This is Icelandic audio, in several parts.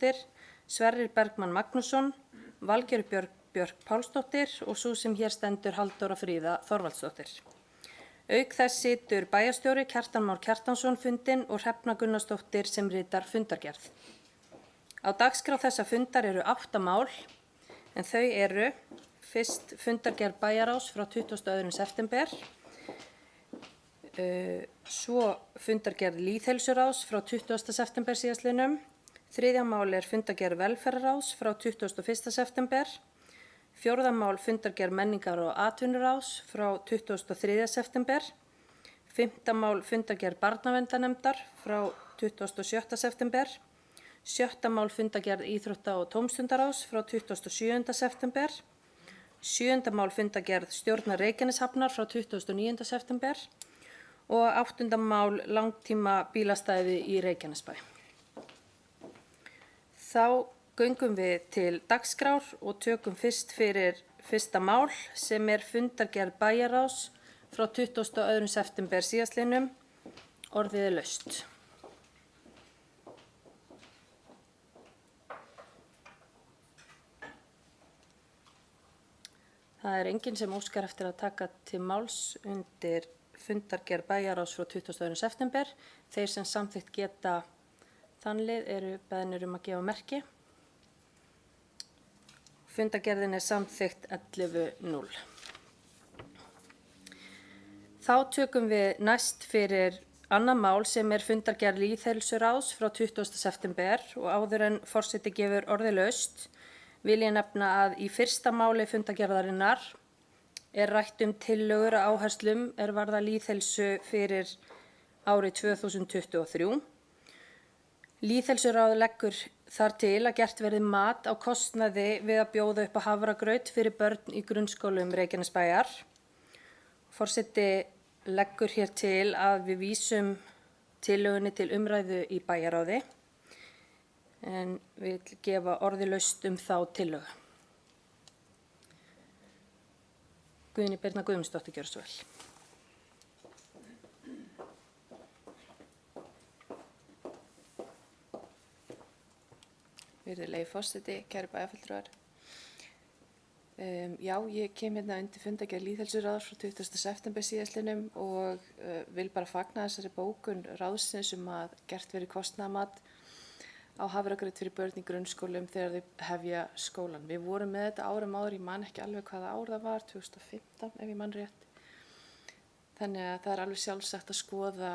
Gunnarsdóttir, Sverrir Bergmann Magnússon, Valgerður Björk Pálsdóttir og sú sem hér stendur Halldóra Fríða Þorvaldsdóttir. Auk þess situr bæjarstjóri Kjartan Már Kjartansson fundinn og Hrefna Gunnarsdóttir sem ritar fundargerð. Á dagskrá þessa fundar eru 8 mál, en þau eru fyrst fundargerð bæjarráðs frá 22. september, svo fundargerð lýðheilsuráðs frá 20. september síðastliðnum, þriðja mál er fundargerð velferðarráðs frá 21. september, fjórða mál fundargerð menningar- og atvinnuráðs frá 23. september, fimmta mál fundargerð barnaverndarnefndar frá 27. september, sjötta mál fundargerð íþrótta- og tómstundaráðs frá 27. september, sjöunda mál fundargerð stjórnar Reykjaneshafnar frá 29. september og áttunda mál langtíma bílastæði í Reykjanesbæ. Þá göngum við til dagskrár og tökum fyrst fyrir fyrsta mál sem er fundargerð bæjarráðs frá 22. september síðastliðnum, orðið er laust. Það er enginn sem óskar eftir að taka til máls undir fundargerð bæjarráðs frá 22. september. Þeir sem samþykkt geta þann lið eru beðnir að gefa merki. Fundargerðin er samþykkt 11:0. Þá tökum við næst fyrir annað mál sem er fundargerð lýðheilsuráðs frá 20. september og áður en forseti gefur orðið laust vil ég nefna að í fyrsta máli fundargerðarinnar er rætt tillögur og áherslum er varða lýðheilsu fyrir árið 2023. Lýðheilsuráð leggur þar til að gert verði mat á kostnaði við að bjóða upp á hafragraut fyrir börn í grunnskólum Reykjanesbæjar. Forseti leggur hér til að við vísum tillögunni til umræðu í bæjarráði en vil gefa orðið laust þá tillögu. Guðný Birna Guðmundsdóttir, gjörðu svo vel. Virðulegi forseti, kæru bæjarfulltrúar. Já, ég kem hérna undir fundargerð lýðheilsuráðs frá 20. september síðastliðnum og vil bara fagna þessari bókun ráðsins að gert verið kostnaðarmat á hafragraut fyrir börn í grunnskólum þegar þau hefja skólan. Við vorum með þetta árum áður, ég man ekki alveg hvaða ár það var, 2015 ef ég man rétt. Þannig að það er alveg sjálfsagt að skoða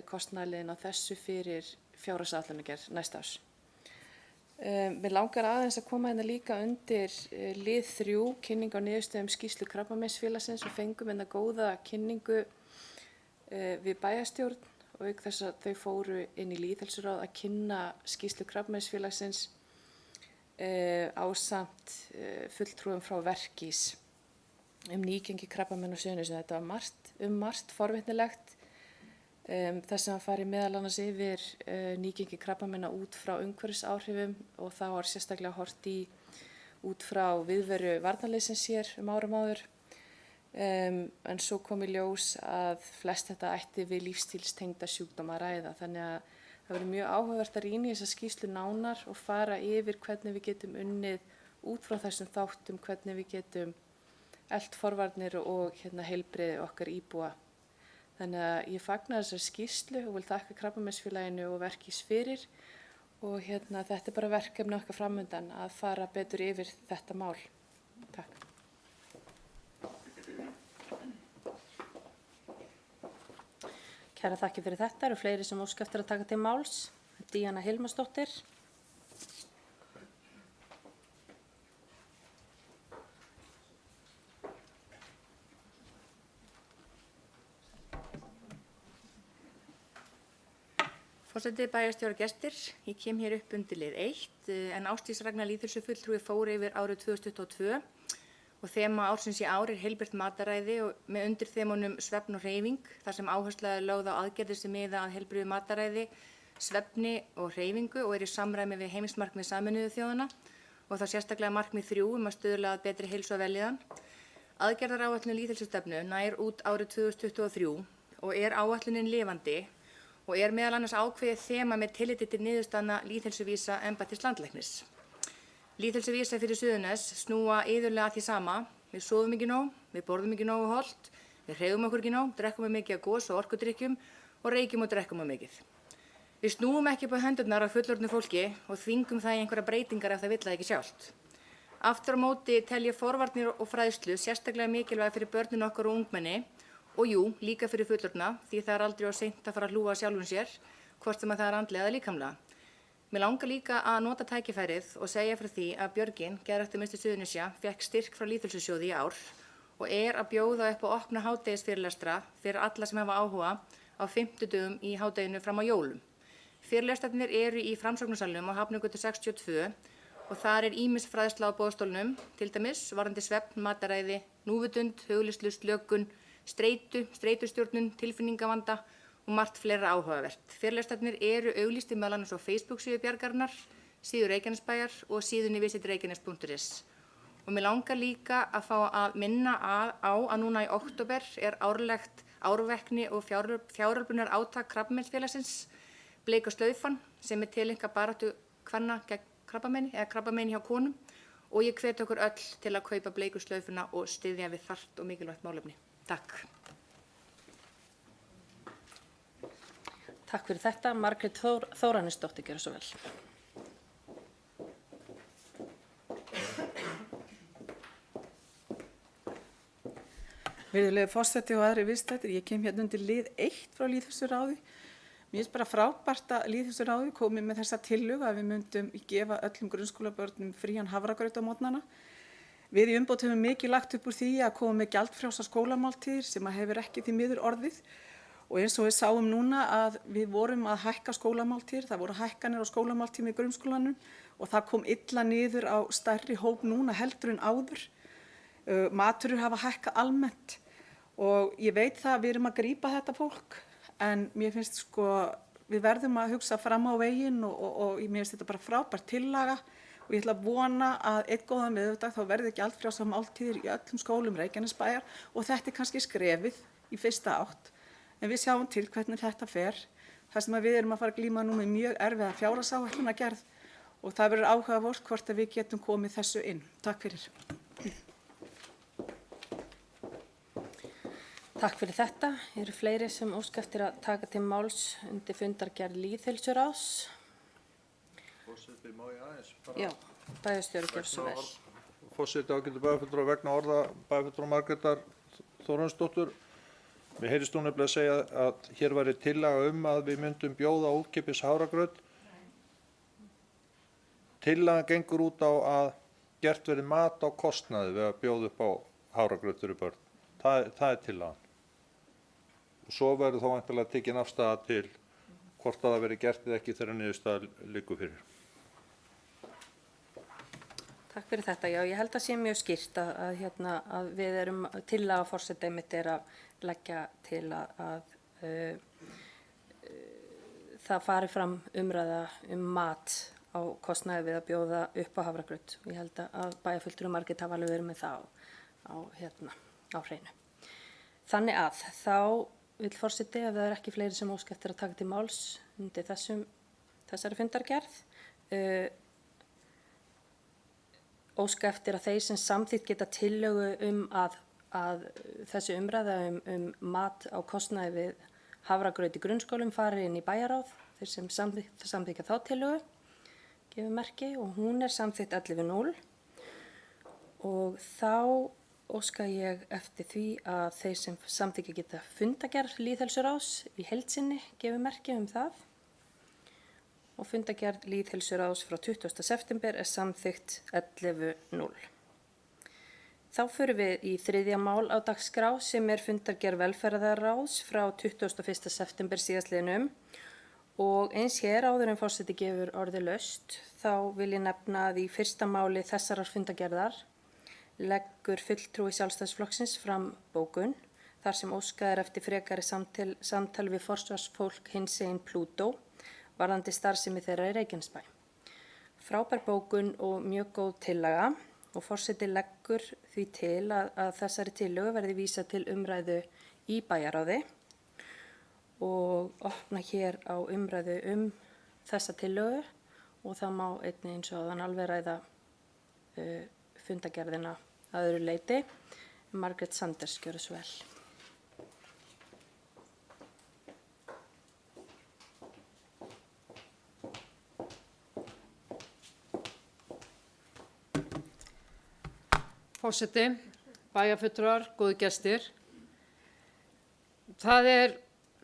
kostnaðarliðin á þessu fyrir fjárhagsáætlanagerð næsta árs. Mér langar aðeins að koma hérna líka undir lið 3, kynning á niðurstöðum skýrslu Krabbameinsfélagsins og fengum hérna góða kynningu við bæjarstjórn og auk þess að þau fóru inn í lýðheilsuráð að kynna skýrslu Krabbameinsfélagsins ásamt fulltrúum frá Verkís nýgengi krabbamein á Suðurnesjum. Þetta var margt forvitnilegt. Þess að fari meðal annars yfir nýgengi krabbameina út frá umhverfisáhrifum og þá var sérstaklega horft út frá viðveru varnarliðsins hér árum áður. En svo kom í ljós að flest þetta ætti við lífstílstengda sjúkdóma að ræða. Þannig að það verður mjög áhugavert að rýna í þessa skýrslu nánar og fara yfir hvernig við getum unnið út frá þessum þáttum, hvernig við getum eflt forvarnir og heilbrigði okkar íbúa. Þannig að ég fagna þessari skýrslu og vil þakka Krabbameinsfélaginu og Verkís fyrir og þetta er bara verkefni okkar framundan að fara betur yfir þetta mál. Takk. Kæra þakkir fyrir þetta. Eru fleiri sem óska eftir að taka til máls? Díana Hilmarsdóttir. Forseti, bæjarstjóri, gestir. Ég kem hér upp undir lið 1 en Ásdís Ragnar lýðheilsufulltrúi fór yfir árið 2022 og þema ársins í ár er heilbrigt mataræði og með undir þemunum svefn og hreyfing þar sem áhersla er lögð á aðgerðir sem miða að heilbrigðu mataræði, svefni og hreyfingu og er í samræmi við heimsmarkmið Sameinuðu þjóðanna og þá sérstaklega markmið 3 að stuðla að betri heilsu og vellíðan. Aðgerðaráætlun lýðheilsustefnu nær út árið 2023 og er áætlunin lifandi og meðal annars ákveðið þema með tilliti til niðurstaðna lýðheilsuvísa embættis landlæknis. Lýðheilsuvísa fyrir Suðurnes snúa iðulega að því sama. Við sofum ekki nóg, við borðum ekki nógu hollt, við hreyfum okkur ekki nóg, drekkum mikið af gos og orkudrykkjum og reykjum og drekkum mikið. Við snúum ekki upp á hendurnar á fullorðnu fólki og þvingum það í einhverja breytingar ef það vill það ekki sjálft. Aftur á móti tel ég forvarnir og fræðslu sérstaklega mikilvæg fyrir börnin okkar og ungmenni og jú, líka fyrir fullorðna því það aldrei of seint að fara að hlúa sjálfum sér, hvort sem að það andlega eða líkamlega. Mér langar líka að nota tækifærið og segja frá því að Björgin, geðræktarmiðstöð Suðurnesja, fékk styrk frá Lýðheilsusjóði í ár og að bjóða upp á opna hádegisfyrirlestra fyrir alla sem hafa áhuga á 50 dögum í hádeginu fram á jólum. Fyrirlestrarnir eru í Framsóknarsalnum á Hafnargötu 62 og þar ýmis fræðsla á boðstólnum, til dæmis varðandi svefn, mataræði, núvitund, hugleiðslu, slökun, streitustjórnun, tilfinningavanda og margt fleira áhugavert. Fyrirlestarnir eru auglýstir meðal annars á Facebook-síðu Bjargarinnar, síðu Reykjanesbæjar og síðunni visitreykjanes.is. Og mér langar líka að fá að minna á að núna í október árlegt árvekni og fjáröflunar átak Krabbameinsfélagsins, Bleik og Slaufan, sem tileinkað baráttu kvenna gegn krabbameini eða krabbameini hjá konum og ég hvet okkur öll til að kaupa Bleik og Slaufuna og styðja við þarft og mikilvægt málefni. Takk. Takk fyrir þetta. Margrét Þóranesdóttir, gjörðu svo vel. Virðulegi forseti og aðrir viðstaddir, ég kem hérna undir lið 1 frá Lýðheilsuráði. Mér finnst bara frábært að Lýðheilsuráði komi með þessa tillögu að við myndum gefa öllum grunnskólabörnum frían hafragraut á morgnana. Við í umbót höfum mikið lagt upp úr því að koma með gjaldfrjálsar skólamáltíðir sem hefur ekki því miður orðið. Og eins og við sáum núna að við vorum að hækka skólamáltíðir, það voru hækkanir á skólamáltíðum í grunnskólanum og það kom illa niður á stærri hóp núna heldur en áður. Maturur hafa hækkað almennt og ég veit það að við erum að grípa þetta fólk en mér finnst við verðum að hugsa fram á veginn og mér finnst þetta bara frábært tillaga og ég ætla að vona að einn góðan miðvikudag þá verði gjaldfrjálsar máltíðir í öllum skólum Reykjanesbæjar og þetta kannski skrefið í fyrsta átt. En við sjáum til hvernig þetta fer. Það sem við erum að fara að glíma nú með mjög erfiða fjárhagsáætlunargerð og það verður áhugavert hvort að við getum komið þessu inn. Takk fyrir. Takk fyrir þetta. Eru fleiri sem óska eftir að taka til máls undir fundargerð Lýðheilsuráðs? Forseti, má ég aðeins bara... Já, bæjarstjóri, gjörðu svo vel. Forseti, ágætu bæjarfulltrúar, vegna orða bæjarfulltrúar Margrétar Þóransdóttur. Mér heyrist hún nefnilega að segja að hér væri tillaga að við myndum bjóða ókeypis hafragraut. Tillagan gengur út á að gert verði mat á kostnaði við að bjóða upp á hafragraut fyrir börn. Það er tillagan. Og svo verður þá væntanlega tekin afstaða til hvort það verði gert eða ekki þegar niðurstaða liggur fyrir. Takk fyrir þetta. Já, ég held að sé mjög skýrt að við erum tillaga forseta einmitt að leggja til að það fari fram umræða mat á kostnaði við að bjóða upp á hafragraut. Ég held að bæjarfulltrúar Margrét hafa alveg verið með það á hreinu. Þannig að þá vill forseti, ef það er ekki fleiri sem óska eftir að taka til máls undir þessari fundargerð, óska eftir að þeir sem samþykkt geta tillögu að þessi umræða mat á kostnaði við hafragraut í grunnskólum fari inn í bæjarráð, þeir sem samþykja þá tillögu, gefur merki og hún er samþykkt 11.0 og þá óska ég eftir því að þeir sem samþykja geta fundargerð Lýðheilsuráðs í heild sinni gefur merki það og fundargerð Lýðheilsuráðs frá 20. september er samþykkt 11.0. Þá förum við í þriðja mál á dagskrá sem er fundargerð velferðarráðs frá 21. september síðastliðnum og eins hér áður en forseti gefur orðið laust þá vil ég nefna að í fyrsta máli þessarar fundargerðar leggur fulltrúi Sjálfstæðisflokksins fram bókun þar sem óskað er eftir frekari samtal við forsvarsfólk hinsegin Plútó varðandi starfsemi þeirra í Reykjanesbæ. Frábær bókun og mjög góð tillaga og forseti leggur því til að þessari tillögu verði vísað til umræðu í bæjarráði og opna hér á umræðu þessa tillögu og það má einnig eins og þann alveg ræða fundargerðina að öðru leyti. Margrét Sanders, gjörðu svo vel. Forseti, bæjarfulltrúar, góðu gestir. Það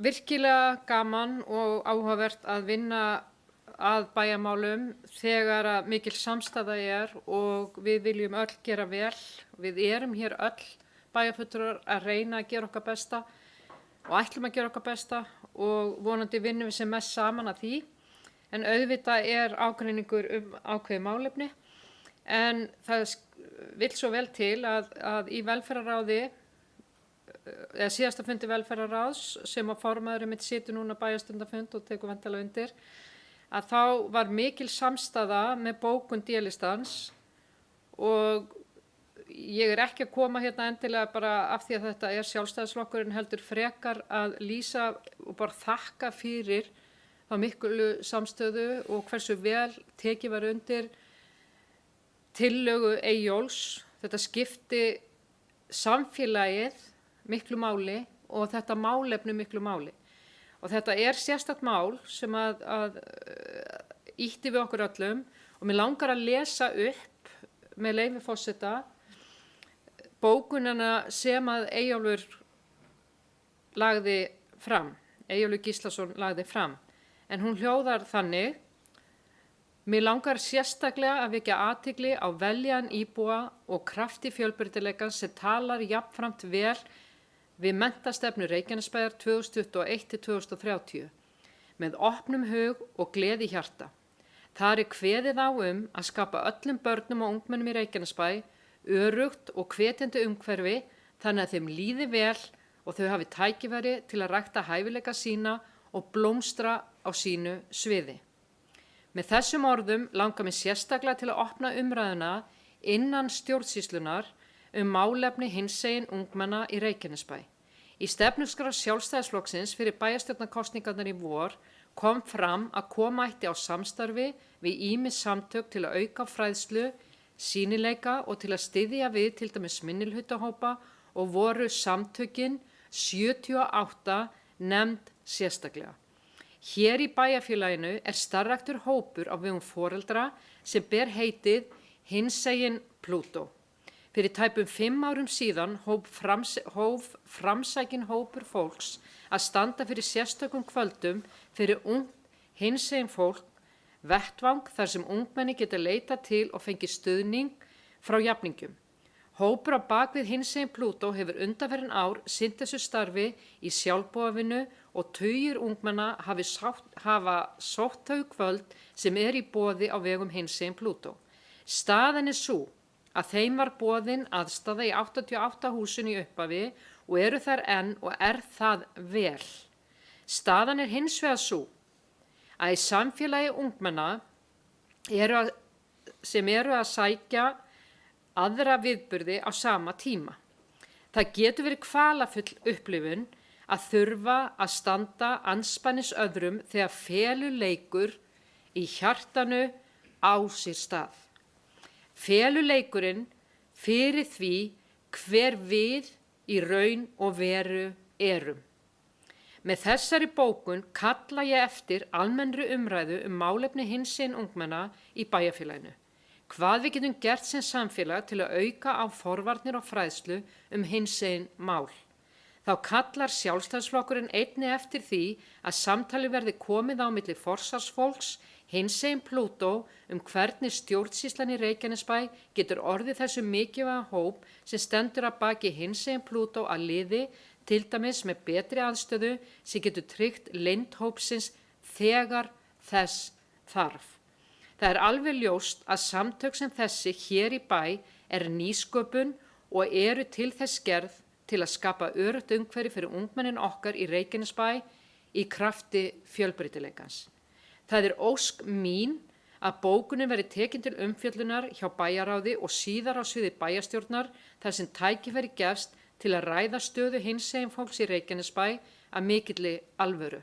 virkilega gaman og áhugavert að vinna að bæjarmálum þegar að mikil samstaða og við viljum öll gera vel. Við erum hér öll bæjarfulltrúar að reyna að gera okkar besta og ætlum að gera okkar besta og vonandi vinnum við sem mest saman að því. En auðvitað ágreiningur ákveðið málefni. En það vill svo vel til að í velferðarráði, eða síðasta fundi velferðarráðs sem að formaðurinn mitt situr núna bæjarstundafund og tekur væntanlega undir, að þá var mikil samstaða með bókun D-listans og ég ekki að koma hérna endilega bara af því að þetta sjálfstæðisflokkurinn heldur frekar að lýsa og bara þakka fyrir þá miklu samstöðu og hversu vel tekið var undir tillögu Eyjólfs. Þetta skipti samfélagið miklu máli og þetta málefni miklu máli. Og þetta sérstakt mál sem að ýtti við okkur öllum og mér langar að lesa upp með leyfi forseta bókunina sem að Eyjólfur lagði fram, Eyjólfur Gíslason lagði fram. En hún hljóðar þannig: Mér langar sérstaklega að vekja athygli á veljan íbúa og krafti fjölbreytileikans sem talar jafnframt vel við menntastefnu Reykjanesbæjar 2021-2030 með opnum hug og gleði í hjarta. Þar kveðið á að skapa öllum börnum og ungmennum í Reykjanesbæ örugt og hvetjandi umhverfi þannig að þeim líði vel og þau hafi tækifæri til að rækta hæfileika sína og blómstra á sínu sviði. Með þessum orðum langar mig sérstaklega til að opna umræðuna innan stjórnsýslunar málefni hinsegin ungmenna í Reykjanesbæ. Í stefnuskrá Sjálfstæðisflokksins fyrir bæjarstjórnarkosningarnar í vor kom fram að koma ætti á samstarfi við ýmis samtök til að auka fræðslu, sýnileika og til að styðja við til dæmis minnihlutahópa og voru samtökin 78 nefnd sérstaklega. Hér í bæjarfélaginu starfræktur hópur á vegum foreldra sem ber heitið Hinsegin Plútó. Fyrir tæpum 5 árum síðan hóf framsækin hópur fólks að standa fyrir sérstökum kvöldum fyrir ungt hinsegin fólk, vettvang þar sem ungmenni geta leita til og fengi stuðning frá jafningjum. Hópur á bakvið Hinsegin Plútó hefur undanfarin ár sinnt þessu starfi í sjálfboðavinnu og tugir ungmenna hafa sótt þau kvöld sem í boði á vegum Hinsegin Plútó. Staðan sú að þeim var boðin aðstaða í 88 húsin í upphafi og eru þær enn og það vel. Staðan hins vegar sú að í samfélagi ungmenna sem eru að sækja aðra viðburði á sama tíma. Það getur verið kvalafull upplifun að þurfa að standa andspænis öðrum þegar feluleikur í hjartanu á sér stað. Feluleikurinn fyrir því hver við í raun og veru erum. Með þessari bókun kalla ég eftir almennri umræðu málefni hinsegin ungmenna í bæjarfélaginu. Hvað við getum gert sem samfélag til að auka á forvarnir og fræðslu hinsegin mál. Þá kallar Sjálfstæðisflokkurinn einnig eftir því að samtali verði komið á milli forsvarsfólks, Hinsegin Plútó hvernig stjórnsýslan í Reykjanesbæ getur orðið þessu mikilvæga hóp sem stendur að baki Hinsegin Plútó að liði, til dæmis með betri aðstöðu sem getur tryggt leynd hópsins þegar þess þarf. Það alveg ljóst að samtök sem þessi hér í bæ nýsköpun og eru til þess gerð til að skapa öruggt umhverfi fyrir ungmennin okkar í Reykjanesbæ í krafti fjölbreytileikans. Það ósk mín að bókunin verði tekin til umfjöllunar hjá bæjarráði og síðar á sviði bæjarstjórnar þar sem tækifæri gefst til að ræða stöðu hinsegin fólks í Reykjanesbæ af mikilli alvöru.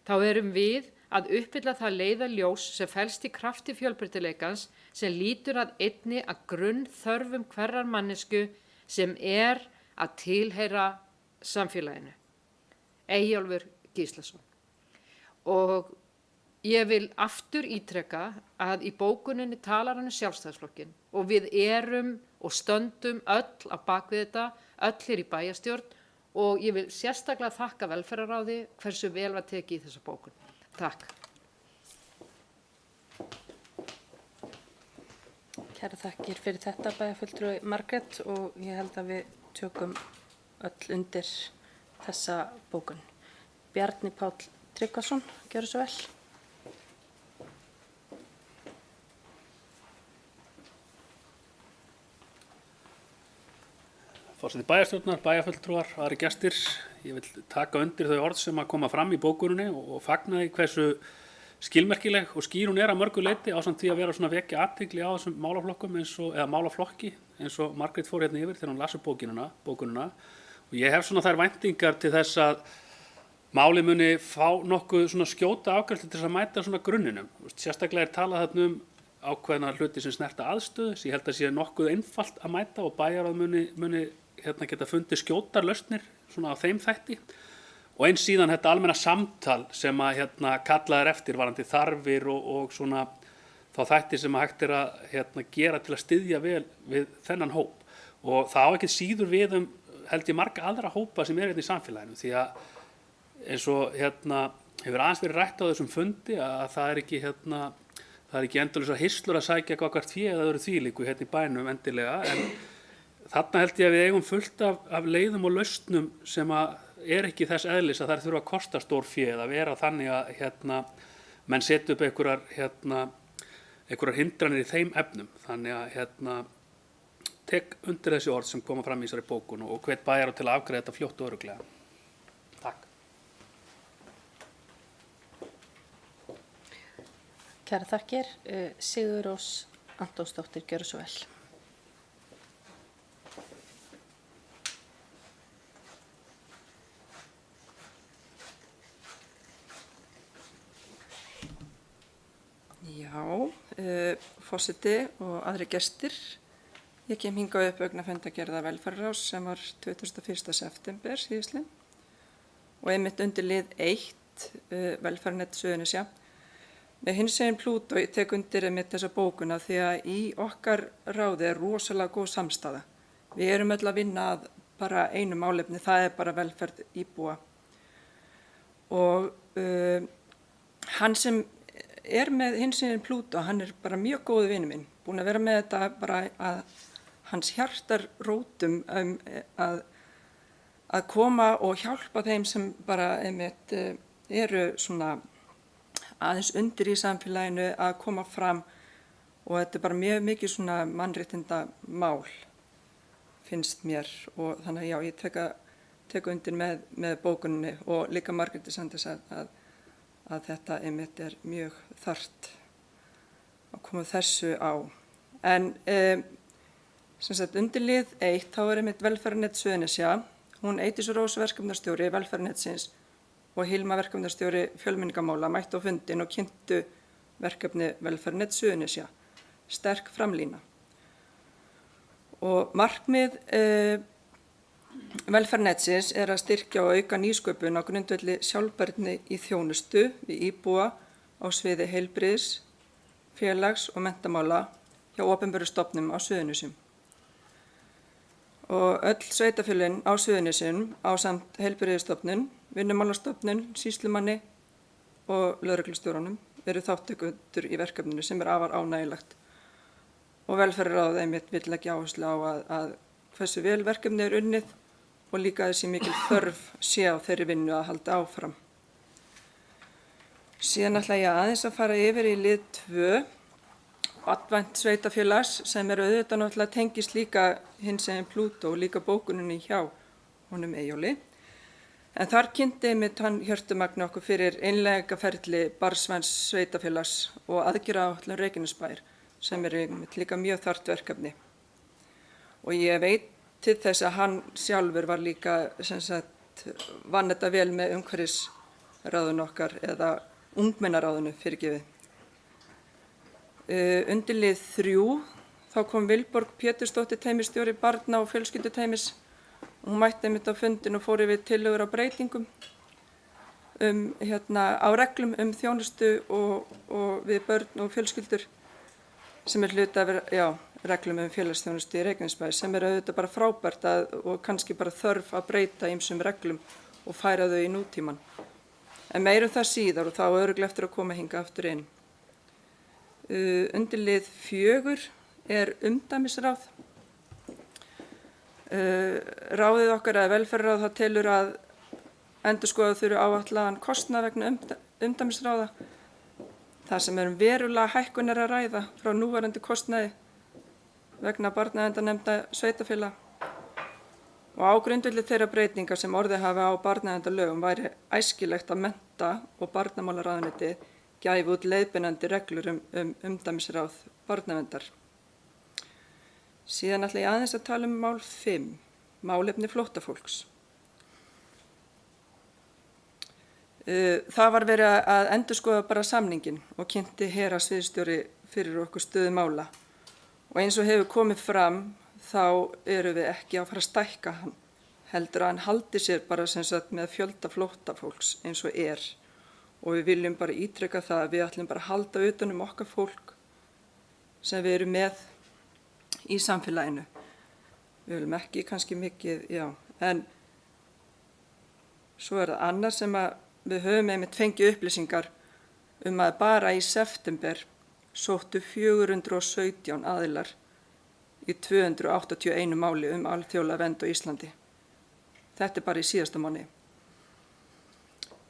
Þá erum við að uppfylla það leiðarljós sem felst í krafti fjölbreytileikans sem lítur að einni að grunnþörfum hverrar mannesku sem er að tilheyra samfélaginu. Eyjólfur Gíslason. Og ég vil aftur ítreka að í bókuninni talar hann Sjálfstæðisflokkinn og við erum og stöndum öll á bakvið þetta, öll hér í bæjarstjórn og ég vil sérstaklega þakka Velferðarráði hversu vel var tekið í þessa bókun. Takk. Kæra þakkir fyrir þetta bæjarfulltrúi Margrét og ég held að við tökum öll undir þessa bókun. Bjarni Páll Tryggvason, gjörðu svo vel. Forseti bæjarstjórnar, bæjarfulltrúar, aðrir gestir. Ég vil taka undir þau orð sem að koma fram í bókuninni og fagna því hversu skilmerkileg og skýr hún að mörgu leyti ásamt því að vera svona vekja athygli á þessum málaflokkum eða málaflokki eins og Margrét fór hérna yfir þegar hún las upp bókunina. Og ég hef svona þær væntingar til þess að málið muni fá nokkuð svona skjóta afgreiðslu til þess að mæta svona grunninum. Sérstaklega talað þarna ákveðna hluti sem snerta aðstöðu, sem ég held að sé nokkuð einfalt að mæta og bæjarráð muni geta fundið skjótar lausnir svona á þeim þætti. Og eins síðan þetta almenna samtal sem að kallað eftir varandi þarfir og svona þá þætti sem að hægt að gera til að styðja vel við þennan hóp. Og það á ekki síður við held ég marga aðra hópa sem hérna í samfélaginu því að eins og hefur aðeins verið rætt á þessum fundi að það er ekki endalausar hirslur að sækja gagnvart fé eða öðru þvílíku hérna í bænum endilega en þarna held ég að við eigum fullt af leiðum og lausnum sem að er ekki þess eðlis að þær þurfa að kosta stór fé eða vera þannig að menn setja upp einhverjar hindranir í þeim efnum. Þannig að tek undir þessi orð sem koma fram í þessari bókun og hvet bæjarráð til að afgreiða þetta fljótt og örugglega. Takk. Kæra þakkir. Sigurrós Antónsdóttir, gjörðu svo vel. Forseti og aðri gestir. Ég kem hingað upp vegna fundargerðar Velferðarráðs sem var 21. september síðastliðinn og einmitt undir lið 1 Velferðarnet Suðurnesja. Með hinsegin Plútó ég tek undir einmitt þessa bókuna því að í okkar ráði er rosalega góð samstaða. Við erum öll að vinna að bara einu málefni, það er bara velferð íbúa. Og hann sem er með hinsegin Plútó, hann er bara mjög góðu vinur minn, búin að vera með þetta bara að hans hjartar rótum að koma og hjálpa þeim sem bara einmitt eru svona aðeins undir í samfélaginu að koma fram og þetta er bara mjög mikið svona mannréttinda mál finnst mér og þannig að já, ég tek undir með bókuninni og líka Margréti Sanders að þetta einmitt er mjög þarft að koma þessu á. En sem sagt undir lið 1 þá er einmitt Velferðarnet Suðurnesja, hún Eydís Rós verkefnastjóri Velferðarnetsins og Hilma verkefnastjóri fjölmenningarmála mættu á fundinn og kynntu verkefni Velferðarnet Suðurnesja, sterk framlína. Og markmið Velferðarnetsins er að styrkja og auka nýsköpun á grundvelli sjálfbærni í þjónustu við íbúa á sviði heilbrigðis, félags- og menntamála hjá opinberum stofnunum á Suðurnesjum. Og öll sveitarfélögin á Suðurnesjum ásamt heilbrigðisstofnun, vinnumálastofnun, sýslumanni og lögreglustjóranum eru þátttakendur í verkefninu sem er afar ánægjulegt. Og Velferðarráð einmitt vill leggja áherslu á að hversu vel verkefni er unnið og líka þessi mikil þörf sé á þeirri vinnu að halda áfram. Síðan ætla ég aðeins að fara yfir í lið 2, Barnvænt sveitarfélags sem eru auðvitað náttúrulega tengist líka hinsegin Plútó og líka bókuninni hjá honum Eyjóli. En þar kynnti einmitt hann Hjörtur Magni okkur fyrir einleikaferli Barnvæns sveitarfélags og aðgerðaáætlun Reykjanesbæjar sem er einmitt líka mjög þarft verkefni. Og ég veit til þess að hann sjálfur var líka sem sagt vann þetta vel með umhverfisráðun okkar eða ungmennaráðunu fyrirgefið. Undir lið 3 þá kom Vilborg Pétursdóttir teymisstjóri barna- og fjölskylduteymis. Hún mætti einmitt á fundin og fór yfir tillögur á breytingum á reglum þjónustu og við börn og fjölskyldur sem hluti af reglum félagsþjónustu í Reykjanesbæ sem auðvitað bara frábært og kannski bara þörf að breyta ýmsum reglum og færa þau í nútíman. En meira það síðar og þá örugglega eftir að koma hingað aftur inn. Undir lið 4 umdæmisráð. Ráðið okkar eða velferðarráð það telur að endurskoða þurfi áætlaðan kostnað vegna umdæmisráða. Það sem verulega hækkunar að ræða frá núverandi kostnaði vegna barnaverndarnefnda sveitarfélaga. Og á grundvelli þeirra breytinga sem orðið hafa á barnaverndarlögum væri æskilegt að mennta- og barnamálaráðuneytið gæfi út leiðbeinandi reglur umdæmisráð barnaverndar. Síðan ætla ég aðeins að tala mál 5, málefni flóttafólks. Það var verið að endurskoða bara samningin og kynnti héraðssviðsstjóri fyrir okkur stöðu mála. Og eins og hefur komið fram þá erum við ekki að fara að stækka hann, heldur að hann haldi sér bara sem sagt með fjölda flóttafólks eins og Og við viljum bara ítreka það að við ætlum bara að halda utan okkar fólk sem við erum með í samfélaginu. Við viljum ekki kannski mikið, en svo það annar sem að við höfum einmitt fengið upplýsingar að bara í september sóttu 417 aðilar í 281 máli alþjóðlega vernd á Íslandi. Þetta bara í síðasta mánuði.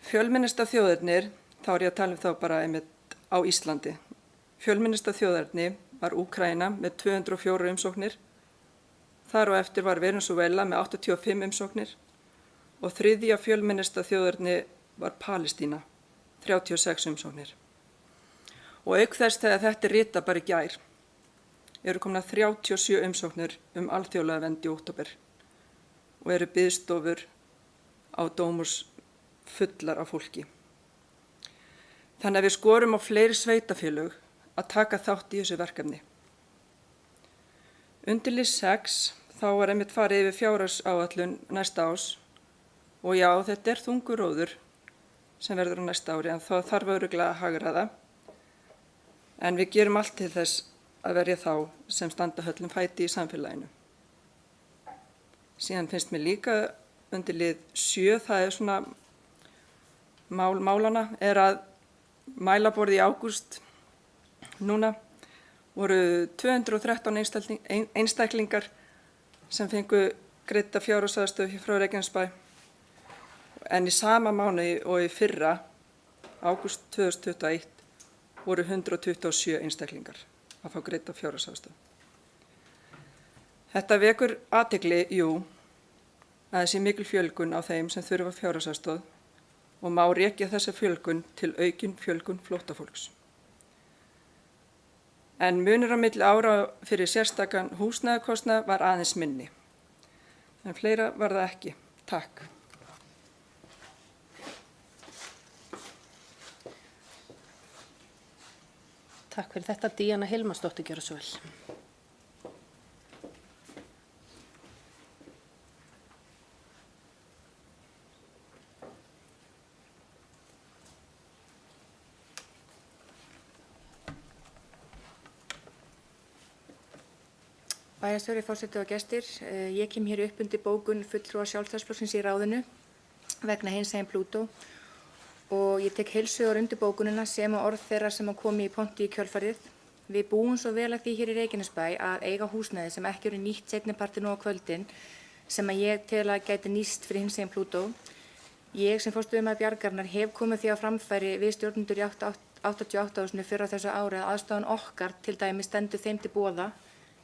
Fjölmennasta þjóðerni, þá ég að tala þá bara einmitt á Íslandi. Fjölmennasta þjóðerni var Úkraína með 204 umsóknir. Þar á eftir var Venesúela með 85 umsóknir og þriðja fjölmennasta þjóðerni var Palestína, 36 umsóknir. Og auk þess þegar þetta ritað bara í gær, komna 37 umsóknir alþjóðlega vernd í október og biðstofur á Dómus fullar af fólki. Þannig að við skorum á fleiri sveitafélög að taka þátt í þessu verkefni. Undir lið 6 þá var einmitt farið yfir fjárhagsáætlun næsta árs og þetta þungur róður sem verður á næsta ári en þá þarf örugglega að hagræða. En við gerum allt til þess að verja þá sem standa höllum fæti í samfélaginu. Síðan finnst mér líka undir lið 7, það svona málana að mælaborði í ágúst núna voru 213 einstaklingar sem fengu greidda fjárhagsaðstoð frá Reykjanesbæ en í sama mánuði og í fyrra, ágúst 2021, voru 127 einstaklingar að fá greidda fjárhagsaðstoð. Þetta vekur athygli, að það sé mikil fjölgun á þeim sem þurfa fjárhagsaðstoð og má rekja þessa fjölgun til aukin fjölgun flóttafólks. En munur á milli ára fyrir sérstakan húsnæðarkostnað var aðeins minni. En fleira var það ekki. Takk. Takk fyrir þetta, Díana Hilmarsdóttir, gjörðu svo vel. Bæjarstjóri, forseti og gestir, ég kem hér upp undir bókun fulltrúa Sjálfstæðisflokksins í ráðinu vegna hinsegin Plútó og ég tek heilshugar undir bókunina sem og orð þeirra sem að komi í pontu í kjölfarið. Við búum svo vel að því hér í Reykjanesbæ að eiga húsnæði sem ekki eru nýtt seinnipartinn og á kvöldin sem að ég tel að gæti nýst fyrir hinsegin Plútó. Ég sem forstöðumaður Bjargarinnar hef komið því á framfæri við stjórnendur í 88 fyrir á þessu ári að aðstæðan okkar til dæmis stendur þeim til boða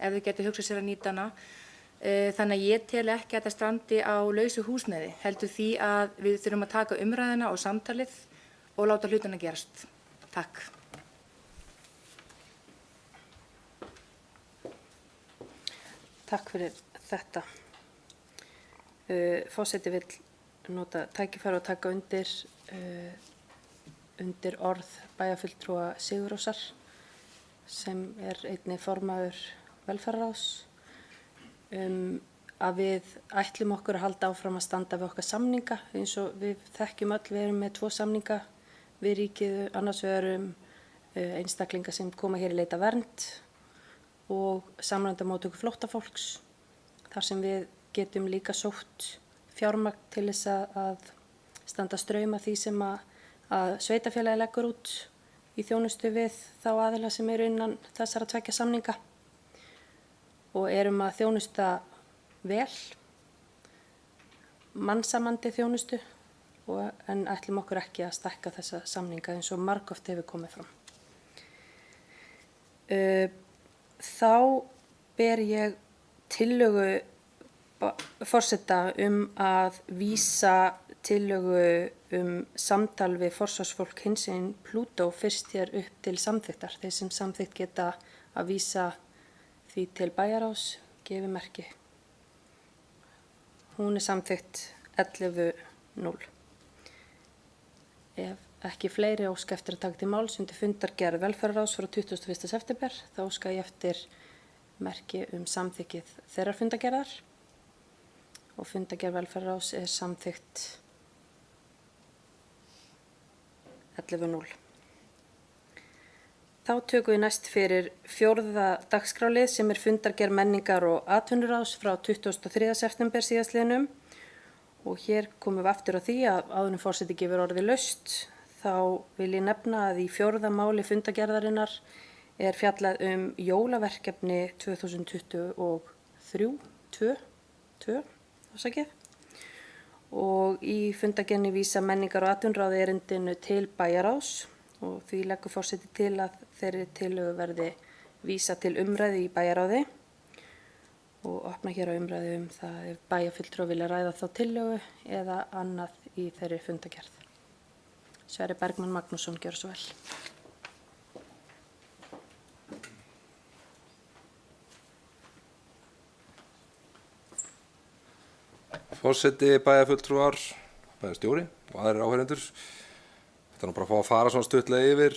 ef þau getur hugsað sér að nýta hana. Þannig að ég tel ekki að þetta strandi á lausu húsnæði, heldur því að við þurfum að taka umræðina og samtalið og láta hlutina gerast. Takk. Takk fyrir þetta. Forseti vill nota tækifæri og taka undir orð bæjarfulltrúa Sigurósar sem einnig formaður velferðarráðs að við ætlum okkur að halda áfram að standa við okkar samninga eins og við þekkjum öll, við erum með 2 samninga við ríkið, annars vegar einstaklinga sem koma hér í leita vernd og samræmda móttöku flóttafólks þar sem við getum líka sótt fjármagn til þess að standa straum af því sem að sveitarfélagi leggur út í þjónustu við þá aðila sem eru innan þessara 2 samninga og erum að þjónusta vel, mannsamandi þjónustu en ætlum okkur ekki að stækka þessa samninga eins og margoft hefur komið fram. Þá ber ég tillögu forseta að vísa tillögu samtal við forsvarsfólk hinsegin Plútó fyrst hér upp til samþykktar. Þeir sem samþykkt geta að vísa því til bæjarráðs gefi merki. Hún samþykkt 11:0. Ef ekki fleiri óska eftir að taka til máls undir fundargerð velferðarráðs frá 21. september, þá óska ég eftir merki samþykkið þeirrar fundargerðar og fundargerð velferðarráðs samþykkt 11:0. Þá tökum við næst fyrir 4. dagskrálið sem fundargerð menningar- og atvinnuráðs frá 23. september síðastliðnum og hér komum við aftur á því að áður en forseti gefur orðið laust þá vil ég nefna að í 4. máli fundargerðarinnar fjallað jólaverkefni 2023 og í fundargerðinni vísa menningar- og atvinnuráð erindinu til bæjarráðs og því leggur forseti til að þeirri tillögu verði vísa til umræðu í bæjarráði og opna hér á umræðu það ef bæjarfulltrúar vilja ræða þá tillögu eða annað í þeirri fundargerð. Sverrir Bergmann Magnússon, gjörðu svo vel. Forseti, bæjarfulltrúar, bæjarstjóri og aðrir áheyrendur. Þetta bara að fá að fara svona stuttlega yfir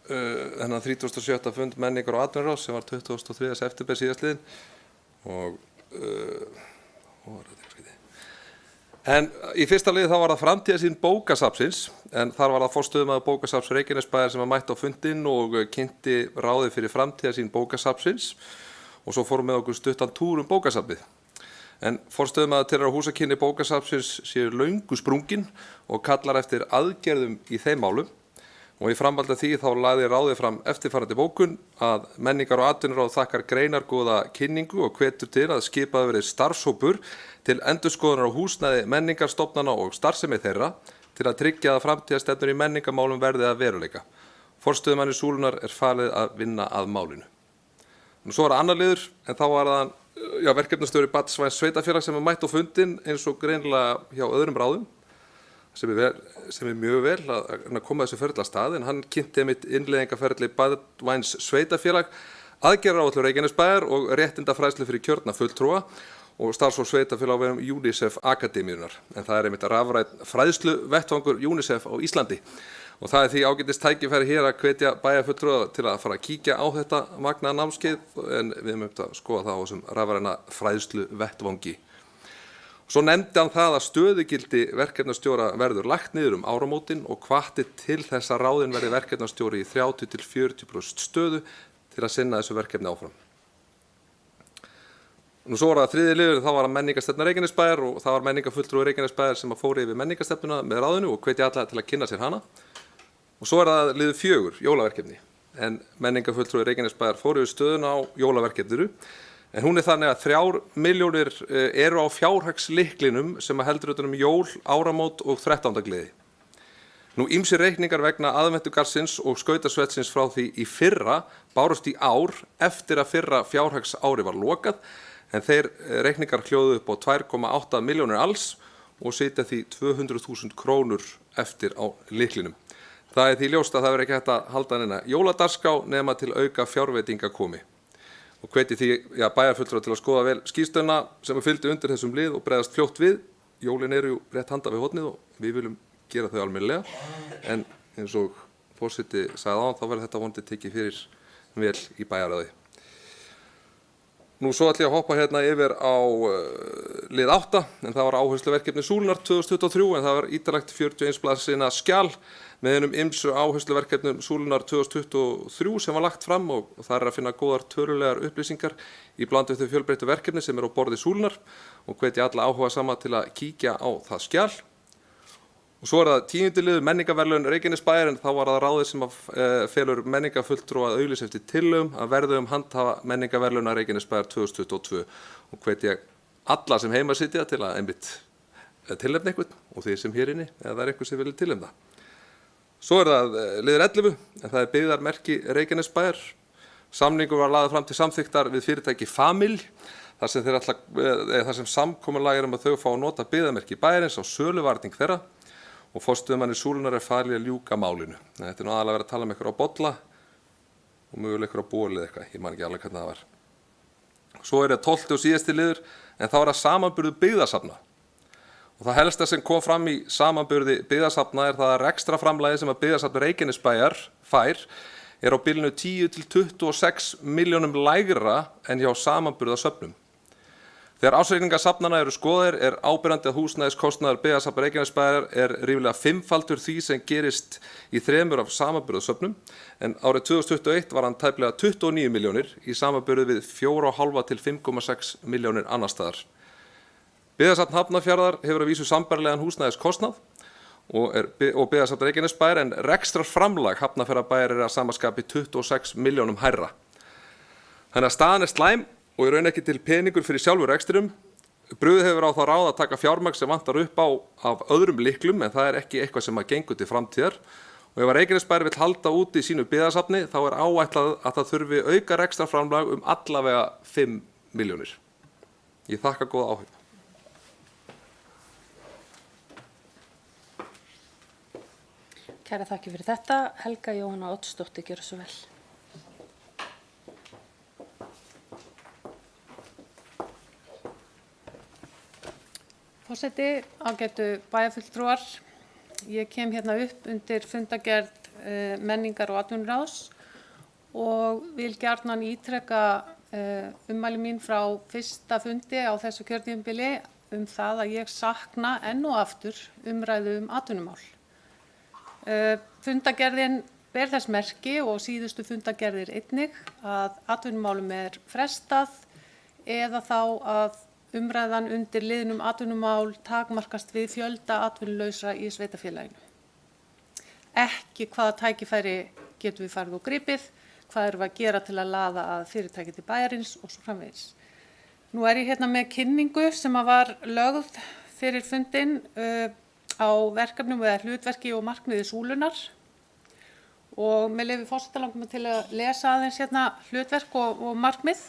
þennan 37. fund menningar- og atvinnuráðs sem var 23. september síðastliðinn og en í fyrsta lið þá var það framtíðarsýn bókasafnsins en þar var það forstöðumaður bókasafns Reykjanesbæjar sem mætti á fundinn og kynnti ráðið fyrir framtíðarsýn bókasafnsins og svo fórum með okkur stuttan túr bókasafnið. En forstöðumaður telur að húsakynni bókasafnsins séu löngu sprungin og kallar eftir aðgerðum í þeim málum og í framhaldi af því þá lagði ráðið fram eftirfarandi bókun að menningar- og atvinnuráð þakkar greinargóða kynningu og hvetur til að skipaði verið starfshópur til endurskoðunar á húsnæði menningarstofnana og starfsemi þeirra til að tryggja að framtíðarstefnur í menningarmálum verði að veruleika. Forstöðumanni Súlunar falið að vinna að málinu. Svo var það annar liður en þá var það verkefnastjóri Barðsvæns sveitarfélag sem mætti á fundinn eins og greinilega hjá öðrum ráðum sem mjög vel að koma þessu ferli af stað en hann kynnti einmitt innleiðingarferli Barðsvæns sveitarfélag, aðgerðaráætlun Reykjanesbæjar og réttindafræðslu fyrir kjörna fulltrúa og starfsfólk sveitarfélag á vegum UNICEF Akademíunnar. En það einmitt rafrænn fræðsluvettvangur UNICEF á Íslandi. Og það því ágætist tækifæri hér að hvetja bæjarfulltrúa til að fara að kíkja á þetta magnaða námskeið en við höfum að skoða það á þessum rafræna fræðsluvettvangi. Svo nefndi hann það að stöðugildi verkefnastjóra verður lagt niður áramótin og hvatti til þess að ráðin verði verkefnastjóri í 30–40% stöðu til að sinna þessu verkefni áfram. Nú svo var það þriðji liður, þá var það menningarstefna Reykjanesbæjar og það var menningarfulltrúi Reykjanesbæjar sem fór yfir menningarstefnuna með ráðinu og hvetja alla til að kynna sér hana. Og svo það liður 4, jólaverkefni, en menningarfulltrúi Reykjanesbæjar fór yfir stöðuna á jólaverkefninu, en hún þannig að 3 milljónir eru á fjárhagsliklinum sem heldur utan jól, áramót og 13. gleði. Nú ýmsir reikningar vegna aðventugarsins og skautasvetsins frá því í fyrra bárust í ár eftir að fyrra fjárhagsári var lokað, en þeir reikningar hljóðu upp á 2,8 milljónir alls og sitja því 200.000 krónur eftir á liklinum. Það því ljóst að það verður ekki hægt að halda neina jóladagskrá nema til auka fjárveitinga komi. Og hveti því bæjarfulltrúa til að skoða vel skýrsluna sem fylgdi undir þessum lið og bregðast fljótt við jólin eru jú rétt handa við hornið og við viljum gera þau almennilega, en eins og forseti sagði áðan, þá verður þetta vonandi tekið fyrir vel í bæjarráði. Nú svo ætla ég að hoppa hérna yfir á lið 8, en það var áhersluverkefni Súlunar 2023, en það var ítarlegt 41 blaðsíðna skjal með einum ýmsu áhersluverkefnum Súlunar 2023 sem var lagt fram og það er að finna góðar tölulegar upplýsingar í bland við þau fjölbreyttu verkefni sem eru á borði Súlunar og hvet ég alla áhuga sama til að kíkja á það skjal. Og svo er það 10. liður menningarverðlaun Reykjanesbæjar, en þá var það ráðið sem felur menningarfulltrúa að auglýsa eftir tillögum að verðum handhafa menningarverðlauna Reykjanesbæjar 2022 og hvet ég alla sem heima sitja til að einmitt tilnefna einhvern og því sem hér inni eða það er einhver sem vilja tilnefna. Svo er það liður 11, en það er byggðarmerki Reykjanesbæjar. Samningur var lagður fram til samþykktar við fyrirtæki Famil, þar sem samkomulag er um að þau fá að nota byggðarmerki bæjarins á söluvarning þeirra og forstöðumanni Súlunar er falið að ljúka málinu. Þetta er nú aðalega verið að tala um ykkur á bolla og mögulega ykkur á bólið eitthvað, ég man ekki alveg hvernig það var. Svo er það 12. og síðasti liður, en þá er það samanburður byggðasafna. Og það helsta sem kom fram í samanburði byggðasafna er það að rekstrarframlagið sem að byggðasafn Reykjanesbæjar fær er á bilinu 10 til 26 milljónum lægra en hjá samanburðasöfnum. Þegar ársreikningar safnanna eru skoðaðir er áberandi að húsnæðiskostnaður byggðasafns Reykjanesbæjar er ríflega 5-faldur því sem gerist í 3 af samanburðasöfnum, en árið 2021 var hann tæplega 29 milljónir í samanburði við 4,5 til 5,6 milljónir annar staðar. Byggðasafn Hafnarfjarðar hefur að vísu sambærilegan húsnæðiskostnað og byggðasafn Reykjanesbæjar, en rekstrarframlag Hafnarfjarðarbæjar er að sama skapi 26 milljónum hærra. Þannig að staðan er slæm og í raun ekki til peningur fyrir sjálfur rekstrinum. Brugðið hefur á það ráð að taka fjármagn sem vantar upp á af öðrum lyklum, en það er ekki eitthvað sem að gengur til framtíðar. Og ef Reykjanesbær vill halda úti í sínu byggðasafni, þá er áætlað að það þurfi auka rekstrarframlag allavega 5 milljónir. Ég þakka góða áhuga. Kæra þakki fyrir þetta. Helga Jóhanna Oddsdóttir, gjörðu svo vel. Forseti, ágætu bæjarfulltrúar, ég kem hérna upp undir fundargerð menningar og atvinnuráðs og vil gjarnan ítreka ummæli mín frá fyrsta fundi á þessu kjörtímabili það að ég sakna enn og aftur umræðu atvinnumál. Fundargerðin ber þess merki og síðustu fundargerðir einnig að atvinnumálum er frestað eða þá að umræðan undir liðnum atvinnumál takmarkast við fjölda atvinnulausra í sveitarfélaginu. Ekki hvaða tækifæri getum við farið og gripið, hvað erum við að gera til að laða að fyrirtæki til bæjarins og svo framvegis. Nú er ég hérna með kynningu sem var lögð fyrir fundinn á verkefnum eða hlutverki og markmiði Súlunar og með leyfi forseta langar mig til að lesa aðeins hérna hlutverk og markmið.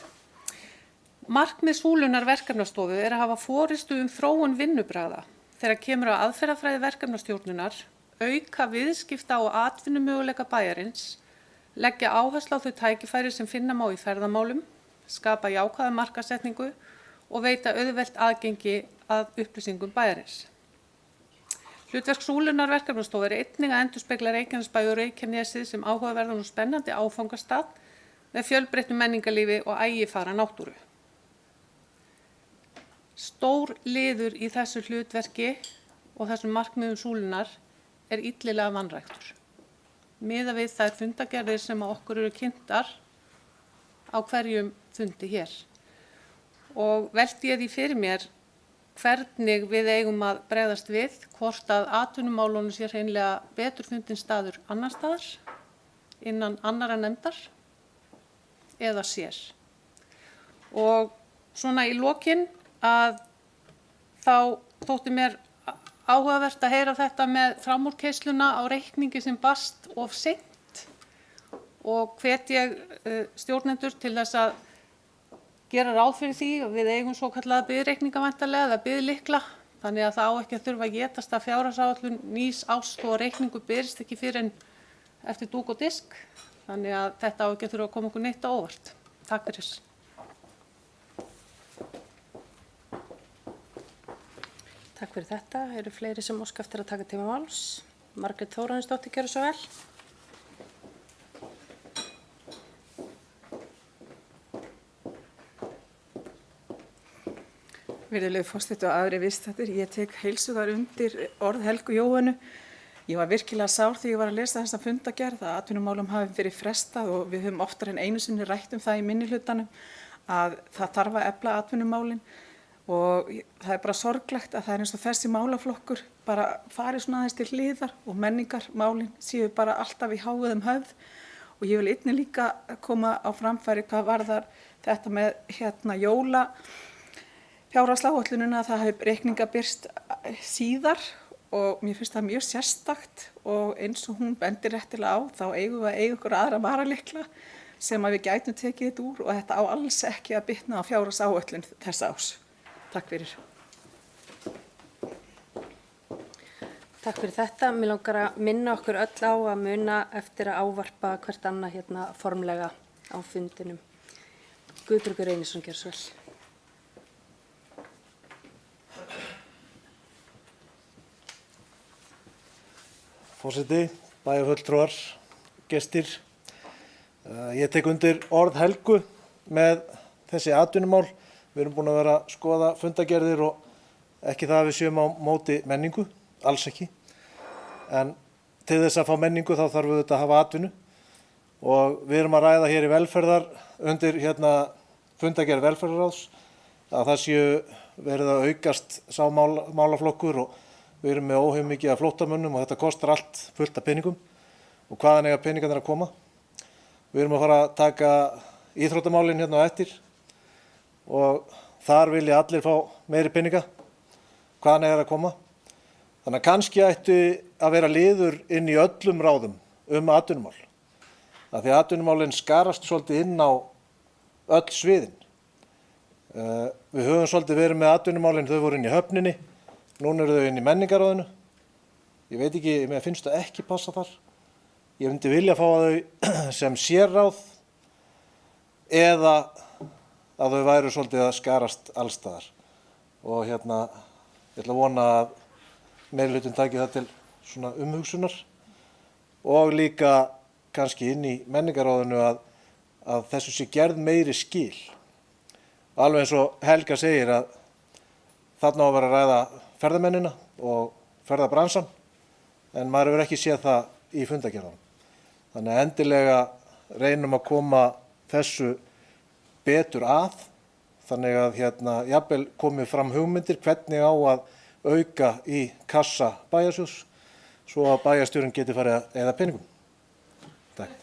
Markmið Súlunar verkefnastofu er að hafa forystu þróun vinnubragða þegar kemur að aðferðafræði verkefnastjórnunar, auka viðskipta og atvinnumöguleika bæjarins, leggja áherslu á þau tækifæri sem finna má í ferðamálum, skapa jákvæða markaðssetningu og veita auðvelt aðgengi að upplýsingum bæjarins. Hlutverk Súlunar verkefnastofu er einnig að endurspegla Reykjanesbæ og Reykjanesið sem áhugaverðan og spennandi áfangastað með fjölbreyttu menningarlífi og ægifara náttúru. Stór liður í þessu hlutverki og þessum markmiðum Súlunar er illilega vanræktur. Miðað við þær fundargerðir sem okkur eru kynntar á hverjum fundi hér. Og velti ég því fyrir mér hvernig við eigum að bregðast við, hvort að atvinnumálunum sé hreinlega betur fundinn staður annar staðar, innan annarra nefndar eða sér. Og svona í lokin að þá þótti mér áhugavert að heyra þetta með framúrkeysluna á reikningi sem barst of seint og hvet ég stjórnendur til þess að gera ráð fyrir því og við eigum svo kallaða biðreikninga væntanlega eða biðlykla þannig að það á ekki að þurfa að getast að fjárhagsáætlun nýs árs þó að reikningu berist ekki fyrr en eftir dúk og disk þannig að þetta á ekki að þurfa að koma okkur neitt á óvart. Takk fyrir. Takk fyrir þetta. Eru fleiri sem óska eftir að taka til máls? Margrét Þórarinsdóttir, gjörðu svo vel. Virðulegi forseti og aðrir viðstaddir, ég tek heilshugar undir orð Helgu Jóhönnu. Ég var virkilega sár þegar ég var að lesa þessa fundargerð að atvinnumálum hafi verið frestað og við höfum oftar en einu sinni rætt það í minnihlutanum að það þarf að efla atvinnumálin og það er bara sorglegt að það er eins og þessi málaflokkur bara farið svona aðeins til hliðar og menningarmálin séu bara alltaf í háuðum höfð og ég vil einnig líka koma á framfæri hvað varðar þetta með jóla fjárhagsáætlunina að það hefur reikninga birst síðar og mér finnst það mjög sérstakt og eins og hún bendir réttilega á þá eigum við að eiga ykkur aðra varalykla sem að við gætum tekið þetta úr og þetta á alls ekki að bitna á fjárhagsáætlun þessa árs. Takk fyrir. Takk fyrir þetta. Mér langar að minna okkur öll á að muna eftir að ávarpa hvert annað formlega á fundinum. Guðbjörgur Einarsson, gjörðu svo vel. Forseti, bæjarfulltrúar, gestir. Ég tek undir orð Helgu með þessi atvinnumál. Við erum búin að vera að skoða fundargerðir og ekki það að við séum á móti menningu, alls ekki. En til þess að fá menningu þá þarf við þetta að hafa atvinnu og við erum að ræða hér í velferðar undir fundargerð velferðarráðs að það séu verið að aukast sá málaflokkur og við erum með óhefmikið af flóttamönnum og þetta kostar allt fullt af peningum og hvaðan eiga peningarnir að koma. Við erum að fara að taka íþróttamálin á eftir og þar vilja allir fá meiri peninga, hvaðan eiga að koma. Þannig að kannski ættu að vera liður inn í öllum ráðum atvinnumál. Af því að atvinnumálin skarast svolítið inn á öll sviðin. Við höfum svolítið verið með atvinnumálin, þau voru inn í höfninni. Núna eru þau inn í menningarráðinu. Ég veit ekki, mér finnst það ekki passa þar. Ég myndi vilja fá þau sem sérráð eða að þau væru svolítið að skarast allstaðar. Og ég ætla að vona að meirihlutinn taki það til svona umhugsunar og líka kannski inn í menningarráðinu að þessu sé gerð meiri skil. Alveg eins og Helga segir að þarna á að vera að ræða ferðamennina og ferðabransan en maður hefur ekki séð það í fundargerðunum. Þannig að endilega reynum að koma þessu betur að þannig að jafnvel komið fram hugmyndir hvernig á að auka í kassa bæjarsjóðs svo að bæjarstjórinn geti farið að eyða peningum. Takk.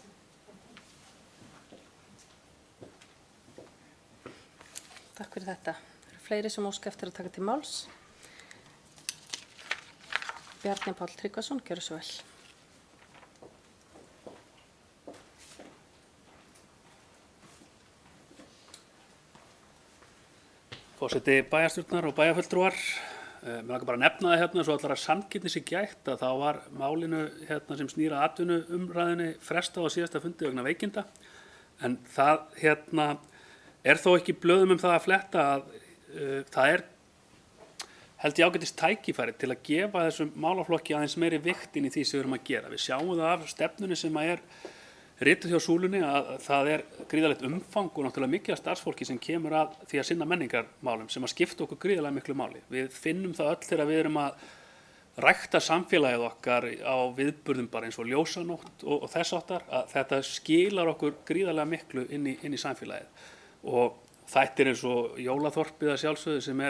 Takk fyrir þetta. Það eru fleiri sem óska eftir að taka til máls. Bjarni Páll Tryggvason, gjörðu svo vel. Forseti bæjarstjórnar og bæjarfulltrúar, mér langar bara að nefna það svo allar að sanngirni sé gætt að þá var málinu sem snýra atvinnuumræðinni frestað á síðasta fundi vegna veikinda. En það er þó ekki blöðum það að fletta að það held ég ágætist tækifæri til að gefa þessum málaflokki aðeins meiri vikt inn í því sem við erum að gera. Við sjáum það af stefnunni sem rituð hjá Súlunni að það gríðarlegt umfang og náttúrulega mikið af starfsfólki sem kemur að því að sinna menningarmálum sem skipta okkur gríðarlega miklu máli. Við finnum það öll þegar við erum að rækta samfélagið okkar á viðburðum bara eins og ljósanótt og þess áttar að þetta skilar okkur gríðarlega miklu inn í samfélagið. Og þættir eins og jólaþorpið að sjálfsögðu sem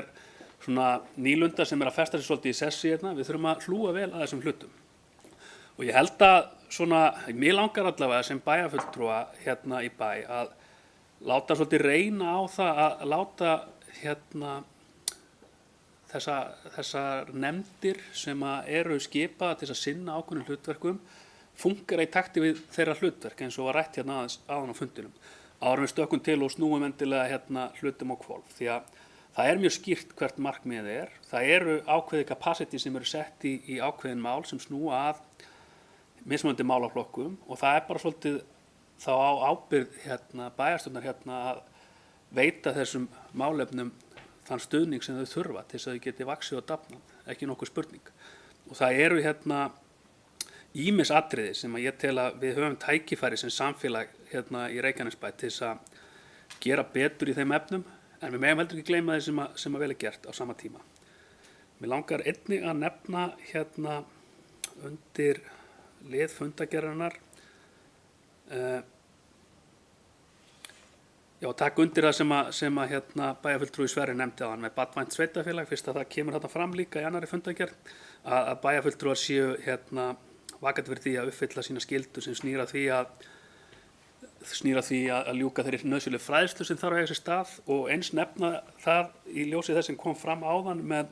svona nýlunda sem að festa sig svolítið í sessi við þurfum að hlúa vel að þessum hlutum. Og ég held að mér langar allavega sem bæjarfulltrúa í bæ að láta svolítið reyna á það að láta þessar nefndir sem eru skipaðar til að sinna ákveðnum hlutverkum fungera í takti við þeirra hlutverk eins og var rætt aðeins áðan á fundinum. Áður við stökkum til og snúum endilega hlutum á hvolf því að það er mjög skýrt hvert markmiðið Það eru ákveðið capacity sem eru sett í ákveðin mál sem snúa að mismunandi málaflokkum og það bara svolítið þá á ábyrgð bæjarstjórnar að veita þessum málefnum þann stuðning sem þau þurfa til þess að þau geti vaxið og dafnað. ekki nokkuð spurning. Og það eru hérna ýmis atriði sem að ég tel að við höfum tækifæri sem samfélag hérna í Reykjanesbæ til þess að gera betur í þeim efnum, en við megum heldur ekki gleyma því sem að vel er gert á sama tíma. Mér langar einnig að nefna hérna undir lið fundagerðarinnar, taka undir það sem að hérna bæjarfulltrúi Sverrir nefndi áðan með barnvænt sveitarfélag, fyrst að það kemur þarna fram líka í annarri fundagerð, að bæjarfulltrúar séu hérna vakandi fyrir því að uppfylla sína skyldur sem snýra því að ljúka þeirri nauðsynlegu fræðslu sem þarf að eiga sér stað, og eins nefna það í ljósi þess sem kom fram áðan með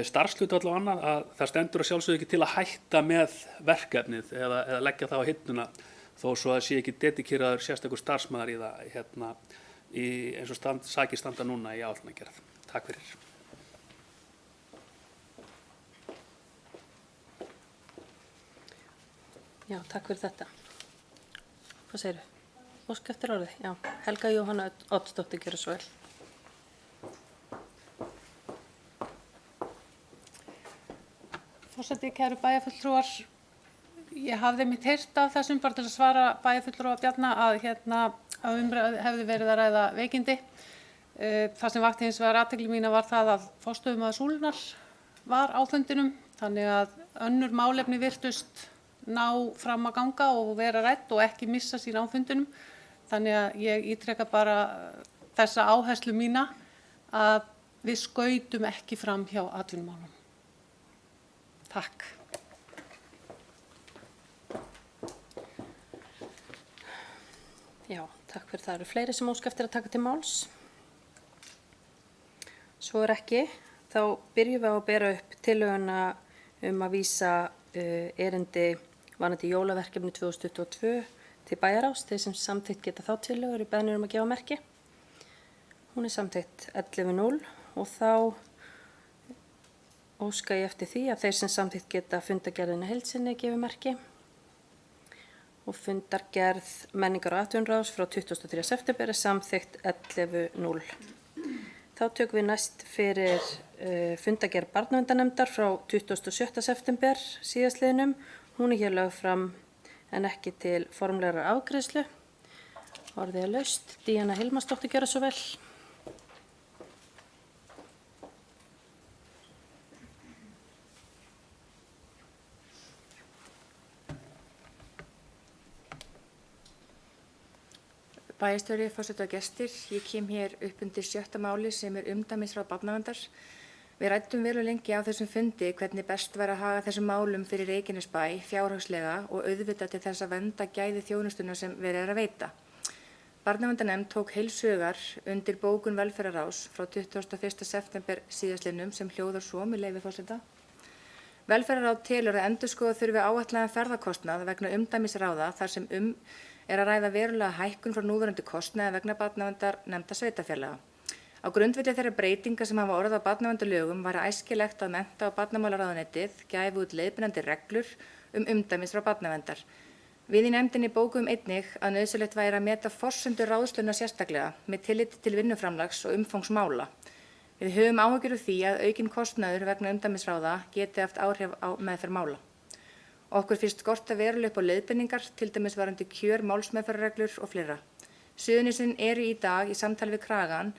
starfshlutfall og annað, að það stendur að sjálfsögðu ekki til að hætta með verkefnið eða leggja það á hilluna, þó svo að sé ekki dedikeraður sérstakur starfsmaður í það hérna, eins og sakir standa núna í áætlunargerð. Takk fyrir. Já, takk fyrir þetta. Hvað segirðu? Ósk eftir orði? Já, Helga Jóhanna Oddsdóttir, gjörðu svo vel. Forseti, kæru bæjarfulltrúar, ég hafði mitt heyrt af þessum bara til að svara bæjarfulltrúa Bjarna að að umræðu hefði verið að ræða veikindi. Það sem vakti hins vegar athygli mína var það að forstöðumaður Súlunnar var á fundinum, þannig að önnur málefni virtust ná fram að ganga og vera rædd og ekki missa sín á fundinum. Þannig að ég ítreka bara þessa áherslu mína að við skautum ekki fram hjá atvinnumálum. Takk. Já, takk fyrir það. Eru fleiri sem óska eftir að taka til máls? Svo er ekki. Þá byrjum við á að bera upp tillöguna að vísa erindi varðandi jólaverkefni 2022 til bæjarráðs. Þeir sem samþykkt geta þá tillögur í beðnir að gefa merki. Hún er samþykkt 11.0 og þá óska ég eftir því að þeir sem samþykkt geta fundargerðina heild sinni gefi merki. Og fundargerð menningar og atvinnuráðs frá 23. september er samþykkt 11.0. Þá tökum við næst fyrir fundargerð barnaverndarnefndar frá 27. september síðastliðnum. Hún er hér lögð fram en ekki til formlegrar afgreiðslu. Orðið er laust. Díana Hilmarsdóttir, gjörðu svo vel. Bæjarstjóri, forseti og gestir, ég kem hér upp undir 7. máli sem er umdæmisráð barnaverndar. Við ræddum vel og lengi á þessum fundi hvernig best væri að haga þessum málum fyrir Reykjanesbæ fjárhagslega og auðvitað til þess að vernda gæði þjónustuna sem verið er að veita. Barnaverndarnefnd tók heilshugar undir bókun velferðarráðs frá 21. september síðastliðnum sem hljóðar svo með leyfi forseta. Velferðarráð telur að endurskoða þurfi áætlaðan ferðakostnað vegna umdæmisráða þar sem er að ræða verulega hækkun frá núverandi kostnaði vegna barnaverndarnefnda sveitarfélaga. Á grundvelli þeirra breytinga sem hafa orðið á barnaverndarlögum væri æskilegt að mennta- og barnamálaráðuneytið gæfi út leiðbeinandi reglur umdæmis frá barnaverndar. Við í nefndinni bókuðum einnig að nauðsynlegt væri að meta forsendur ráðstöfunar sérstaklega með tilliti til vinnuframlags og umfangs mála. Við höfum áhyggjur af því að aukinn kostnaður vegna umdæmisráða geti haft áhrif á meðferð mála. Okkur finnst skorta verulega upp á leiðbeiningar, til dæmis varðandi kjör, málsmeðferðarreglur og fleira. Suðurnesin eru í dag í samtali við Kragann,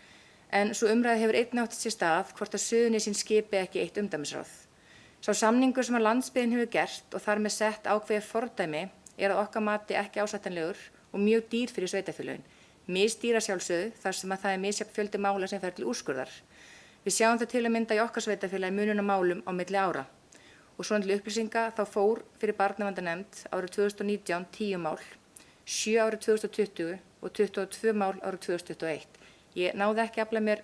en svo umræði hefur einnig átt sér stað hvort að Suðurnesin skipi ekki eitt umdæmisráð. Sá samningur sem að landsbyggðin hefur gert og þar með sett ákveðið fordæmi er að okkar mati ekki ásættanlegur og mjög dýr fyrir sveitarfélögin. Misdýr að sjálfsögðu þar sem að það er misjafn fjöldi mála sem fer til úrskurðar. Við sjáum það til að mynda í okkar sveitarfélagi munun á málum á milli ára. Og svona til upplýsinga þá fór fyrir barnaverndarnefnd árið 2019 10 mál, 7 árið 2020 og 22 mál árið 2021. Ég náði ekki að afla mér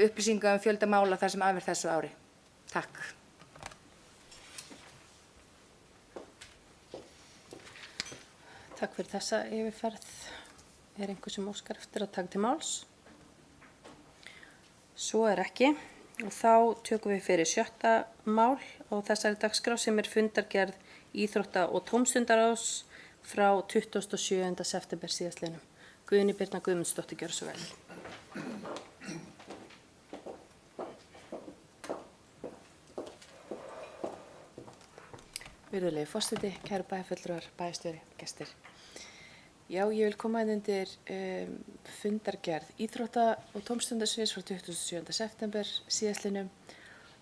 upplýsinga fjölda mála þar sem af er þessu ári. Takk. Takk fyrir þessa yfirferð. Er einhver sem óskar eftir að taka til máls? Svo er ekki. Og þá tökum við fyrir 7. mál á þessari dagskrá sem er fundargerð íþrótta- og tómstundaráðs frá 27. september síðastliðnum. Guðný Birna Guðmundsdóttir, gjörðu svo vel. Virðulegi forseti, kæru bæjarfulltrúar, bæjarstjóri, gestir. Já, ég vil koma inn undir fundargerð íþrótta- og tómstundasviðs frá 27. september síðastliðnum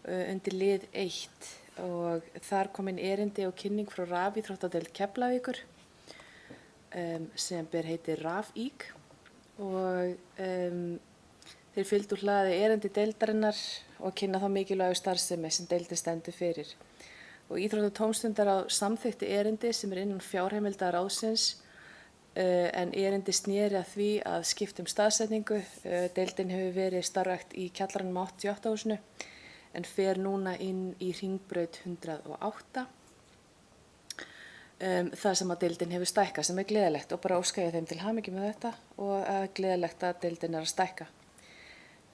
undir lið 1 og þar kom inn erindi og kynning frá rafíþróttadeild Keflavíkur sem ber heiti Rafík og þeir fylgdu úr hlaði erindi deildarinnar og kynna þá mikilvægu starfsemi sem deildin stendur fyrir. Og íþrótta- og tómstundaráð samþykkti erindi sem innan fjárheimilda ráðsins en erindi sneri að því að skipta staðsetningu. Deildin hefur verið starfrækt í kjallaranum 88 húsinu en fer núna inn í Hringbraut 108 þar sem að deildin hefur stækkað sem gleðilegt og bara óska ég þeim til hamingju með þetta og gleðilegt að deildin að stækka.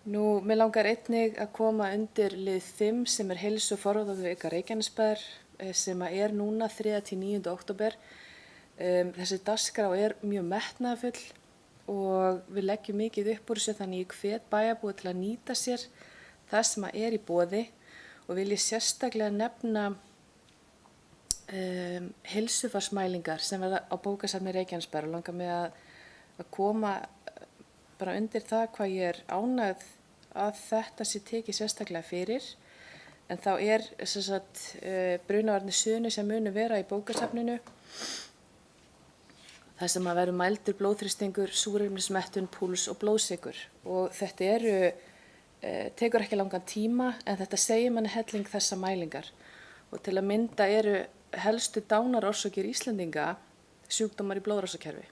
Nú, mér langar einnig að koma undir lið 5 sem heilsu- og forvarnavika Reykjanesbæjar sem núna 3. til 9. október. Þessi dagskrá mjög metnaðarfull og við leggjum mikið upp úr þessu þannig ég hvet bæjarbúa til að nýta sér það sem í boði og vil ég sérstaklega nefna heilsufarsmælingar sem verða á bókasafni Reykjanesbæjar og langar mig að koma bara undir það hvað ég ánægð að þetta sé tekið sérstaklega fyrir en þá sem sagt Brunavarnir Suðurnes sem munu vera í bókasafninu þar sem að verður mældur blóðþrýstingur, súrefnismettun, púls og blóðsykur og þetta tekur ekki langan tíma en þetta segir manni helling þessa mælingar og til að mynda helstu dánarorsakir Íslendinga sjúkdómar í blóðrásarkerfi.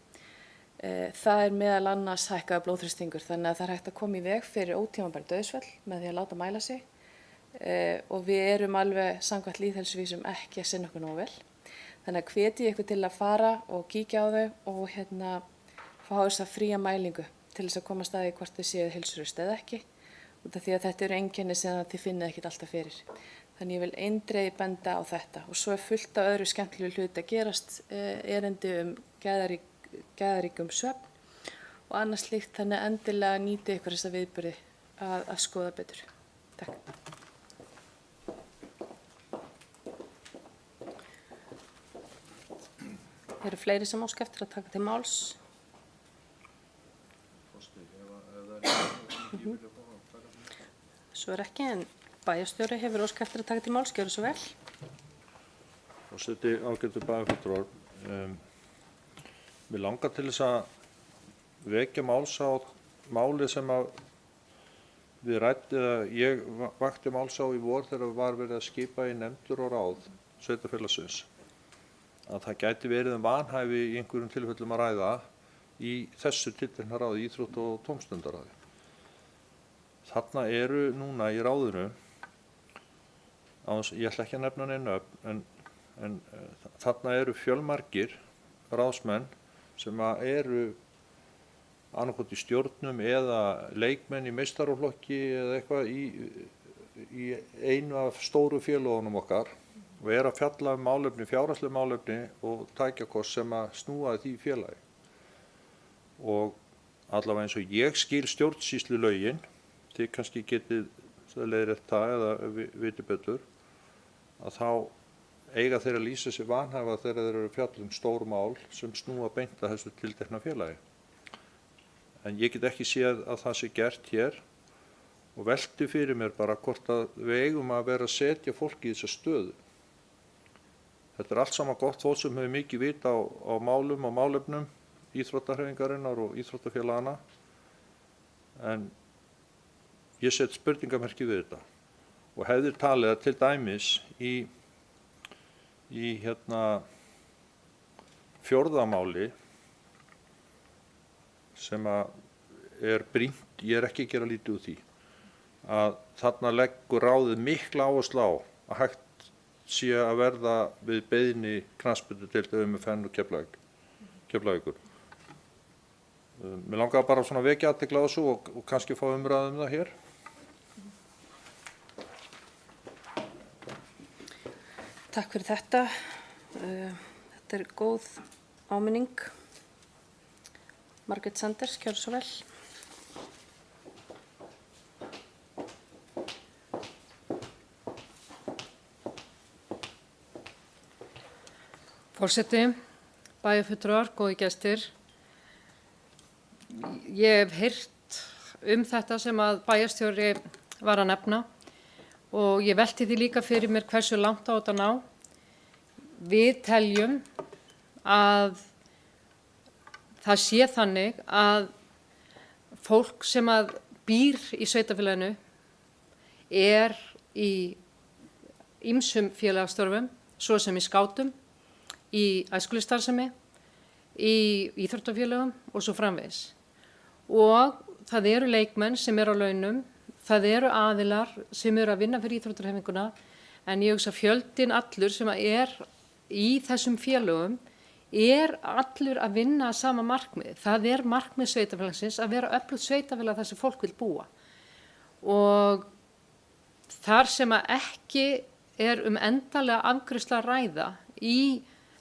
Það meðal annars hækkaður blóðþrýstingur þannig að það hægt að koma í veg fyrir ótímabær dauðsföll með því að láta mæla sig og við alveg samkvæmt lýðheilsuvísum ekki að sinna okkur nógu vel. Þannig að hveti ég ykkur til að fara og kíkja á þau og fá þessa fría mælingu til þess að komast að því hvort þið séu heilsuhraust eða ekki út af því að þetta einkenni sem þið finnið ekkert alltaf fyrir. Þannig ég vil eindregið benda á þetta og svo fullt af öðru skemmtilegu hluti að gerast erindi geðríkum svefn og annað slíkt þannig endilega nýti ykkur þessa viðburði að skoða betur. Takk. Eru fleiri sem óska eftir að taka til máls? Svo ekki en bæjarstjóri hefur óska eftir að taka til máls, gjörðu svo vel. Forseti, ágætu bæjarfulltrúar, mér langar til þess að vekja máls á máli sem að ég vakti máls á í vor þegar var verið að skipa í nefndir og ráð sveitarfélagsins að það gæti verið vanhæfi í einhverjum tilfellum að ræða í þessu tiltekna ráði, íþrótta- og tómstundaráði. Þarna núna í ráðinu, ég ætla ekki að nefna neina upp, en þarna fjölmargir ráðsmenn sem annarkvort í stjórnum eða leikmenn í meistaraflokki eða eitthvað í einu af stóru félögunum okkar og að fjalla málefni, fjárhagsleg málefni og tækjakost sem að snúa því félagi. Og allavega eins og ég skil stjórnsýslulögin, þið kannski getið leiðrétt það eða viti betur, að þá eiga þeir að lýsa sig vanhæfa þegar þeir eru að fjalla stór mál sem snúa beint að þessu tiltekna félagi. En ég get ekki séð að það sé gert hér og velti fyrir mér bara hvort að við eigum að vera að setja fólk í þessa stöðu. Þetta allt saman gott fólk sem hefur mikið vit á málum og málefnum íþróttahreyfingarinnar og íþróttafélagana en ég set spurningamerki við þetta og hefði talið að til dæmis í fjórðamáli sem að brýnt, ég ekki að gera lítið úr því, að þarna leggur ráðið mikla áherslu á að hægt sé að verða við beiðni knattspyrnudeild ÖMFN og Keflavíkur. Mér langar bara svona að vekja athygli á þessu og kannski fá umræðu það hér. Takk fyrir þetta. Þetta góð áminning. Margrét Sanders, gjörðu svo vel. Forseti, bæjarfulltrúar, góði gestir. Ég hef heyrt þetta sem að bæjarstjóri var að nefna og ég velti því líka fyrir mér hversu langt á þetta ná. Við teljum að það sé þannig að fólk sem að býr í sveitarfélaginu í ýmsum félagsstörfum, svo sem í skátum, í æskulýðsstarfsemi, í íþróttafélögum og svo framvegis. Og það eru leikmenn sem eru á launum, það eru aðilar sem eru að vinna fyrir íþróttahreyfinguna, en ég hugsa fjöldinn allur sem er í þessum félögum allur að vinna að sama markmið. Það er markmið sveitarfélagsins að vera öflugt sveitarfélag þar sem fólk vil búa. Og þar sem að ekki er endanlega afgreiðslu að ræða í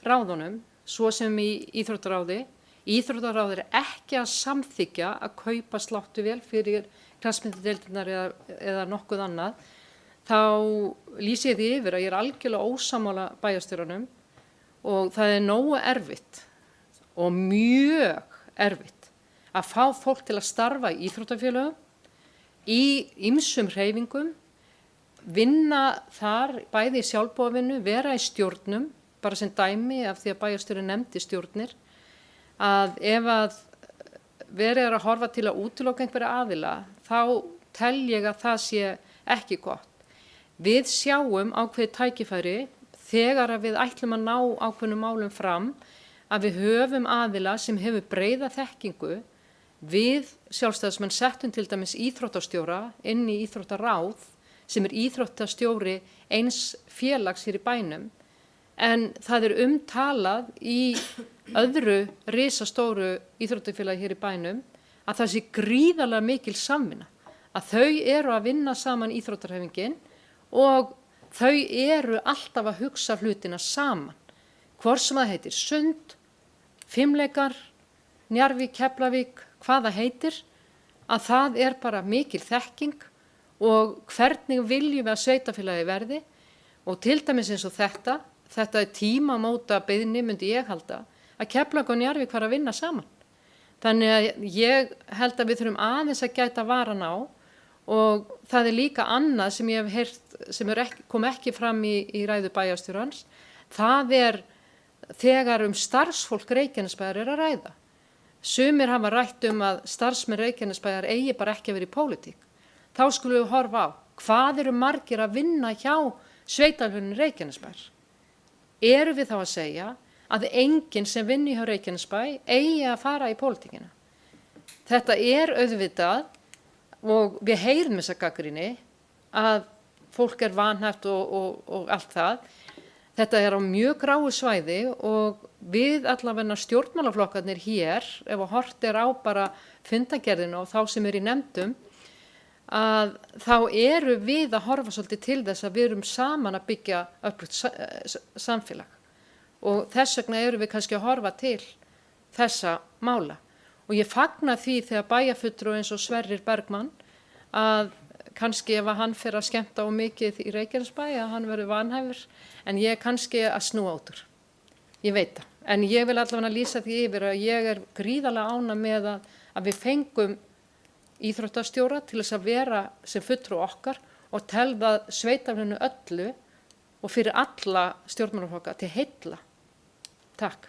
ráðunum, svo sem í íþróttaráði. Íþróttaráð er ekki að samþykkja að kaupa sláttuvél fyrir knattspyrnudeildirnar eða nokkuð annað. Þá lýsi ég því yfir að ég er algjörlega ósammála bæjarstjóranum og það er nógu erfitt og mjög erfitt að fá fólk til að starfa í íþróttafélögum, í ýmsum hreyfingum, vinna þar bæði í sjálfboðavinnu, vera í stjórnum, bara sem dæmi af því að bæjarstjóri nefndi stjórnir, að ef að verið að horfa til að útiloka einhverja aðila, þá tel ég að það sé ekki gott. Við sjáum ákveðið tækifæri þegar að við ætlum að ná ákveðnum málum fram, að við höfum aðila sem hefur breiða þekkingu. Við sjálfstæðismenn settum til dæmis íþróttastjóra inn í íþróttaráð sem er íþróttastjóri eins félags hér í bænum, en það er talað í öðru risastóru íþróttafélagi hér í bænum að það sé gríðarlega mikil samvinna, að þau eru að vinna saman íþróttarhreyfingin og þau eru alltaf að hugsa hlutina saman. Hvort sem það heitir sund, fimleikar, Njarðvík, Keflavík, hvað það heitir, að það er bara mikil þekking og hvernig viljum við að sveitarfélagi verði. Og til dæmis eins og þetta er tímamóta beiðni, myndi ég halda, að Keflavík og Njarðvík fara að vinna saman. Þannig að ég held að við þurfum aðeins að gæta varan á og það er líka annað sem ég hef heyrt, sem kom ekki fram í ræðu bæjarstjórans, það er þegar starfsfólk Reykjanesbæjar er að ræða. Sumir hafa rætt að starfsmenn Reykjanesbæjar eigi bara ekki að vera í pólitík. Þá skulum við horfa á hvað eru margir að vinna hjá sveitarfélaginu Reykjanesbæjar. Eru við þá að segja að enginn sem vinni hjá Reykjanesbæ eigi að fara í pólitíkina? Þetta er auðvitað og við heyrum þessa gagnrýni að fólk er vanhæft og allt það. Þetta er á mjög gráu svæði og við allavega stjórnmálaflokkarnir hér, ef að hort er á bara fundargerðina og þá sem er í nefndum, að þá eru við að horfa svolítið til þess að við erum saman að byggja öflugt samfélag. Og þess vegna eru við kannski að horfa til þessa mála. Og ég fagna því þegar bæjarfulltrúi eins og Sverrir Bergmann að kannski ef hann fer að skemmta á mikið í Reykjanesbæ að hann verður vanhæfur, en ég kannski að snúa út úr. Ég veit það. En ég vil allavega lýsa því yfir að ég er gríðarlega ánægð með að við fengum íþróttastjóra til þess að vera sem fulltrúi okkar og telja sveitarfélaginu öllu og fyrir alla stjórnmálaflokka til heilla. Takk.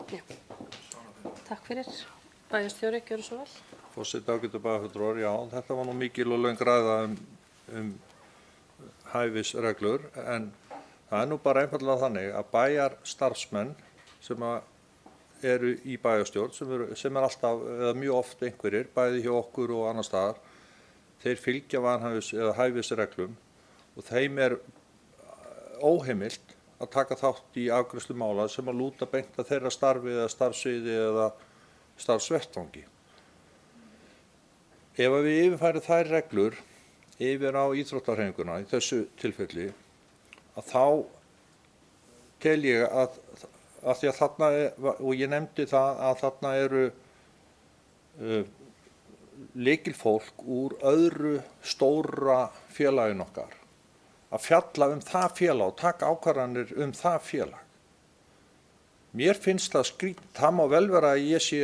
Já. Takk fyrir. Bæjarstjóri, gjörðu svo vel. Forseti ágætu bæjarfulltrúar, já, þetta var nú mikil og löng ræða hæfisreglur, en það er nú bara einfaldlega þannig að bæjarstarfsmenn sem eru í bæjarstjórn, sem er alltaf, eða mjög oft einhverjir, bæði hjá okkur og annar staðar, þeir fylgja vanhæfis eða hæfisreglum og þeim er óheimilt að taka þátt í afgreiðslu mála sem að lúta beint að þeirra starfi eða starfsviði eða starfsvettvangi. Ef við yfirfærum þær reglur yfir á íþróttahreyfinguna í þessu tilfelli, að þá tel ég að því að þarna, og ég nefndi það að þarna eru lykilfólk úr öðru stóra félaginu okkar, að fjalla það félag og taka ákvarðanir það félag. Mér finnst það skrítið, það má vel vera að ég sé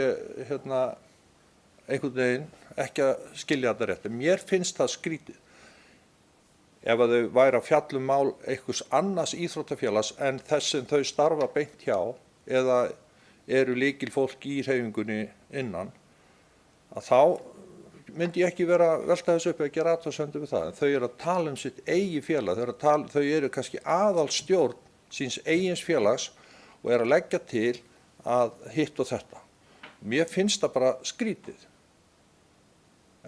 einhvern veginn ekki að skilja þetta rétt, en mér finnst það skrítið ef að þau væri að fjalla mál einhvers annars íþróttafélags en þess sem þau starfa beint hjá eða eru lykilfólk í hreyfingunni innan, að þá myndi ég ekki vera að velta þessu upp að gera athugasemdir við það, en þau eru að tala sitt eigi félag, þau eru kannski aðalstjórn síns eigins félags og eru að leggja til að hitt og þetta. Mér finnst það bara skrítið.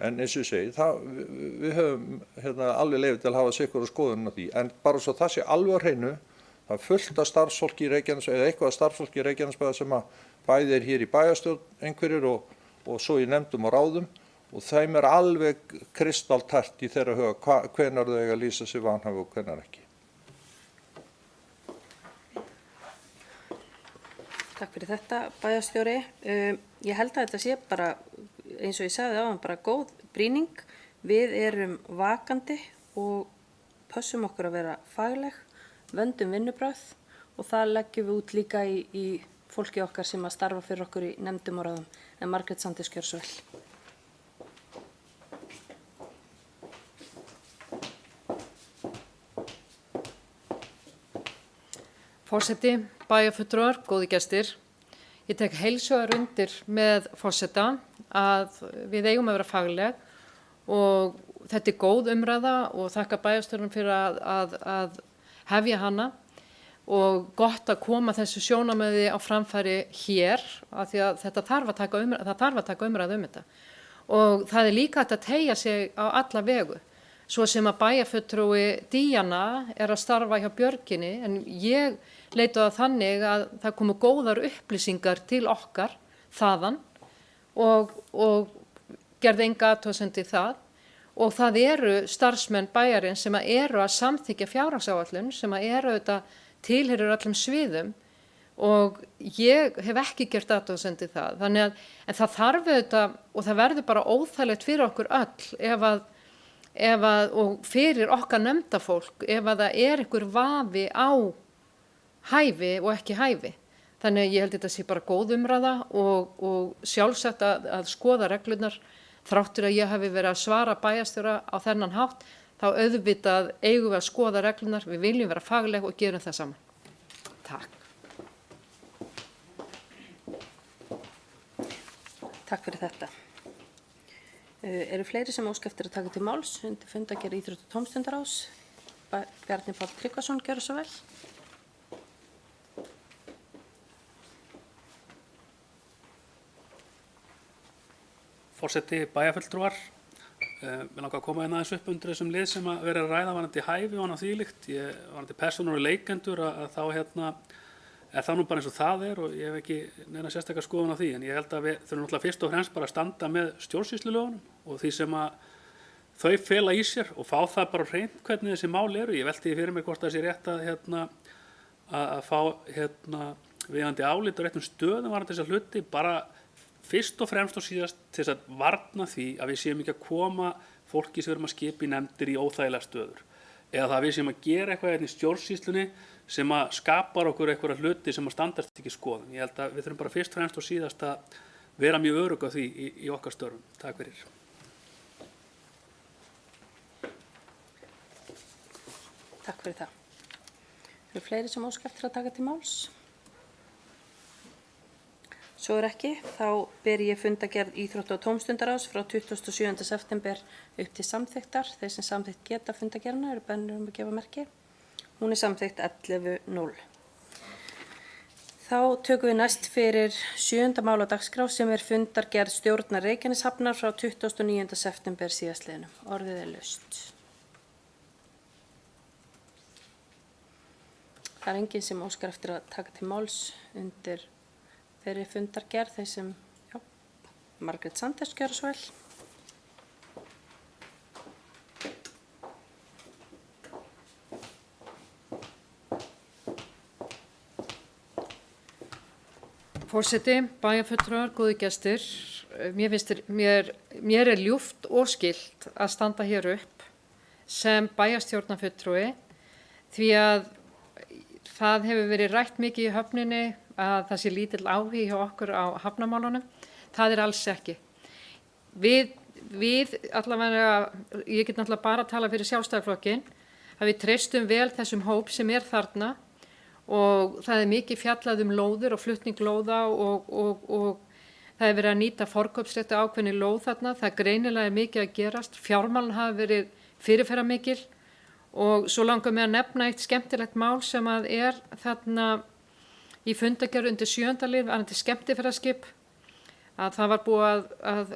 En eins og ég segi, við höfum alveg leyfi til að hafa sikur og skoðun á því, en bara svo það sé alveg á hreinu, það er fullt af starfsfólki í Reykjanesbæ, eða eitthvað af starfsfólki í Reykjanesbæ sem að bæði hér í bæjarstjórn einhverjir og svo í nefndum og ráðum, og þeim er alveg kristaltært í þeirra huga hvenær þau eiga að lýsa sig vanhæfi og hvenær ekki. Takk fyrir þetta, bæjarstjóri. Ég held að þetta sé bara, eins og ég sagði áðan, bara góð brýning. Við erum vakandi og pössum okkur að vera fagleg, vöndum vinnubrögð og það leggjum við út líka í fólki okkar sem að starfa fyrir okkur í nefndum og ráðum. En Margrét Sandís gjör svo vel. Forseti, bæjarfulltrúar, góði gestir. Ég tek heilshugar undir með forseta að við eigum að vera fagleg og þetta er góð umræða og þakka bæjarstjórnum fyrir að hefja hana og gott að koma þessu sjónarmiði á framfæri hér af því að þetta þarf að taka umræðu þetta. Og það er líka hægt að teygja sig á alla vegu. Svo sem að bæjarfulltrúi Díana er að starfa hjá Björginni, en ég leita það þannig að það komu góðar upplýsingar til okkar þaðan og gerði enga athugasemdir það. Og það eru starfsmenn bæjarins sem eru að samþykkja fjárhagsáætlun, sem eru auðvitað tilheyrir öllum sviðum og ég hef ekki gert athugasemdir það. Þannig að, en það þarf auðvitað, og það verður bara óþægilegt fyrir okkur öll og fyrir okkar nefndafólk ef að það er einhver vafi á hæfi og ekki hæfi. Þannig að ég held þetta sé bara góð umræða og sjálfsagt að skoða reglurnar þráttur að ég hafi verið að svara bæjarstjóra á þennan hátt, þá auðvitað eigum við að skoða reglurnar, við viljum vera fagleg og gerum það saman. Takk. Takk fyrir þetta. Eru fleiri sem óska eftir að taka til máls undir fundargerð íþrótta- og tómstundaráðs? Bjarni Páll Tryggvason, gjörðu svo vel. Forseti, bæjarfulltrúar, við langar að koma aðeins upp undir þessum lið sem að vera að ræða varandi hæfi og annað þvílíkt. Varandi persónur og leikendur að þá er það nú bara eins og það er og ég hef ekki neina sérstakar skoðun á því, en ég held að við þurfum náttúrulega fyrst og fremst bara að standa með stjórnsýslulögunum og því sem að þau fela í sér og fá það bara hreint hvernig þessi mál eru. Ég velti fyrir mér hvort það sé rétt að fá viðandi álit og réttum stöðum varandi þessa hluti, bara fyrst og fremst og síðast til þess að varna því að við séum ekki að koma fólki sem við erum að skipa í nefndir í óþægilegar stöður. Eða það að við séum að gera eitthvað í stjórnsýslunni sem að skapar okkur eitthvað hluti sem að standast ekki skoðun. Ég held að við þurfum bara fyrst og fremst og síðast að vera mjög örugg á því í okkar störfum. Takk fyrir. Takk fyrir það. Eru fleiri sem óska eftir að taka til máls? Svo er ekki, þá ber ég fundargerð íþrótta- og tómstundaráðs frá 27. september upp til samþykktar. Þeir sem samþykkt geta fundargerðina eru beðnir að gefa merki. Hún er samþykkt 11.0. Þá tökum við næst fyrir 7. mál á dagskrá sem er fundargerð stjórnar Reykjaneshafnar frá 29. september síðastliðnum. Orðið er laust. Það er enginn sem óskar eftir að taka til máls undir þeirri fundargerð, þeir sem, Margrét Sandís, gjörðu svo vel. Forseti, bæjarfulltrúar, góði gestir, mér er ljúft og skylt að standa hér upp sem bæjarstjórnarfulltrúi því að það hefur verið rætt mikið í höfninni að það sé lítill áhugi hjá okkur á hafnamálunum. Það er alls ekki. Við allavega, ég get náttúrulega bara að tala fyrir Sjálfstæðisflokkinn, að við treystum vel þessum hóp sem er þarna og það er mikið fjallað lóðir og flutning lóða og það er verið að nýta forkaupsrétti ákveðni lóð þarna. Það greinilega er mikið að gerast. Fjármálin hafa verið fyrirferðarmikil og svo langar mig að nefna eitt skemmtilegt mál sem að er þarna í fundargerð undir 7. lið varðandi skemmtiferðaskip, að það var búið að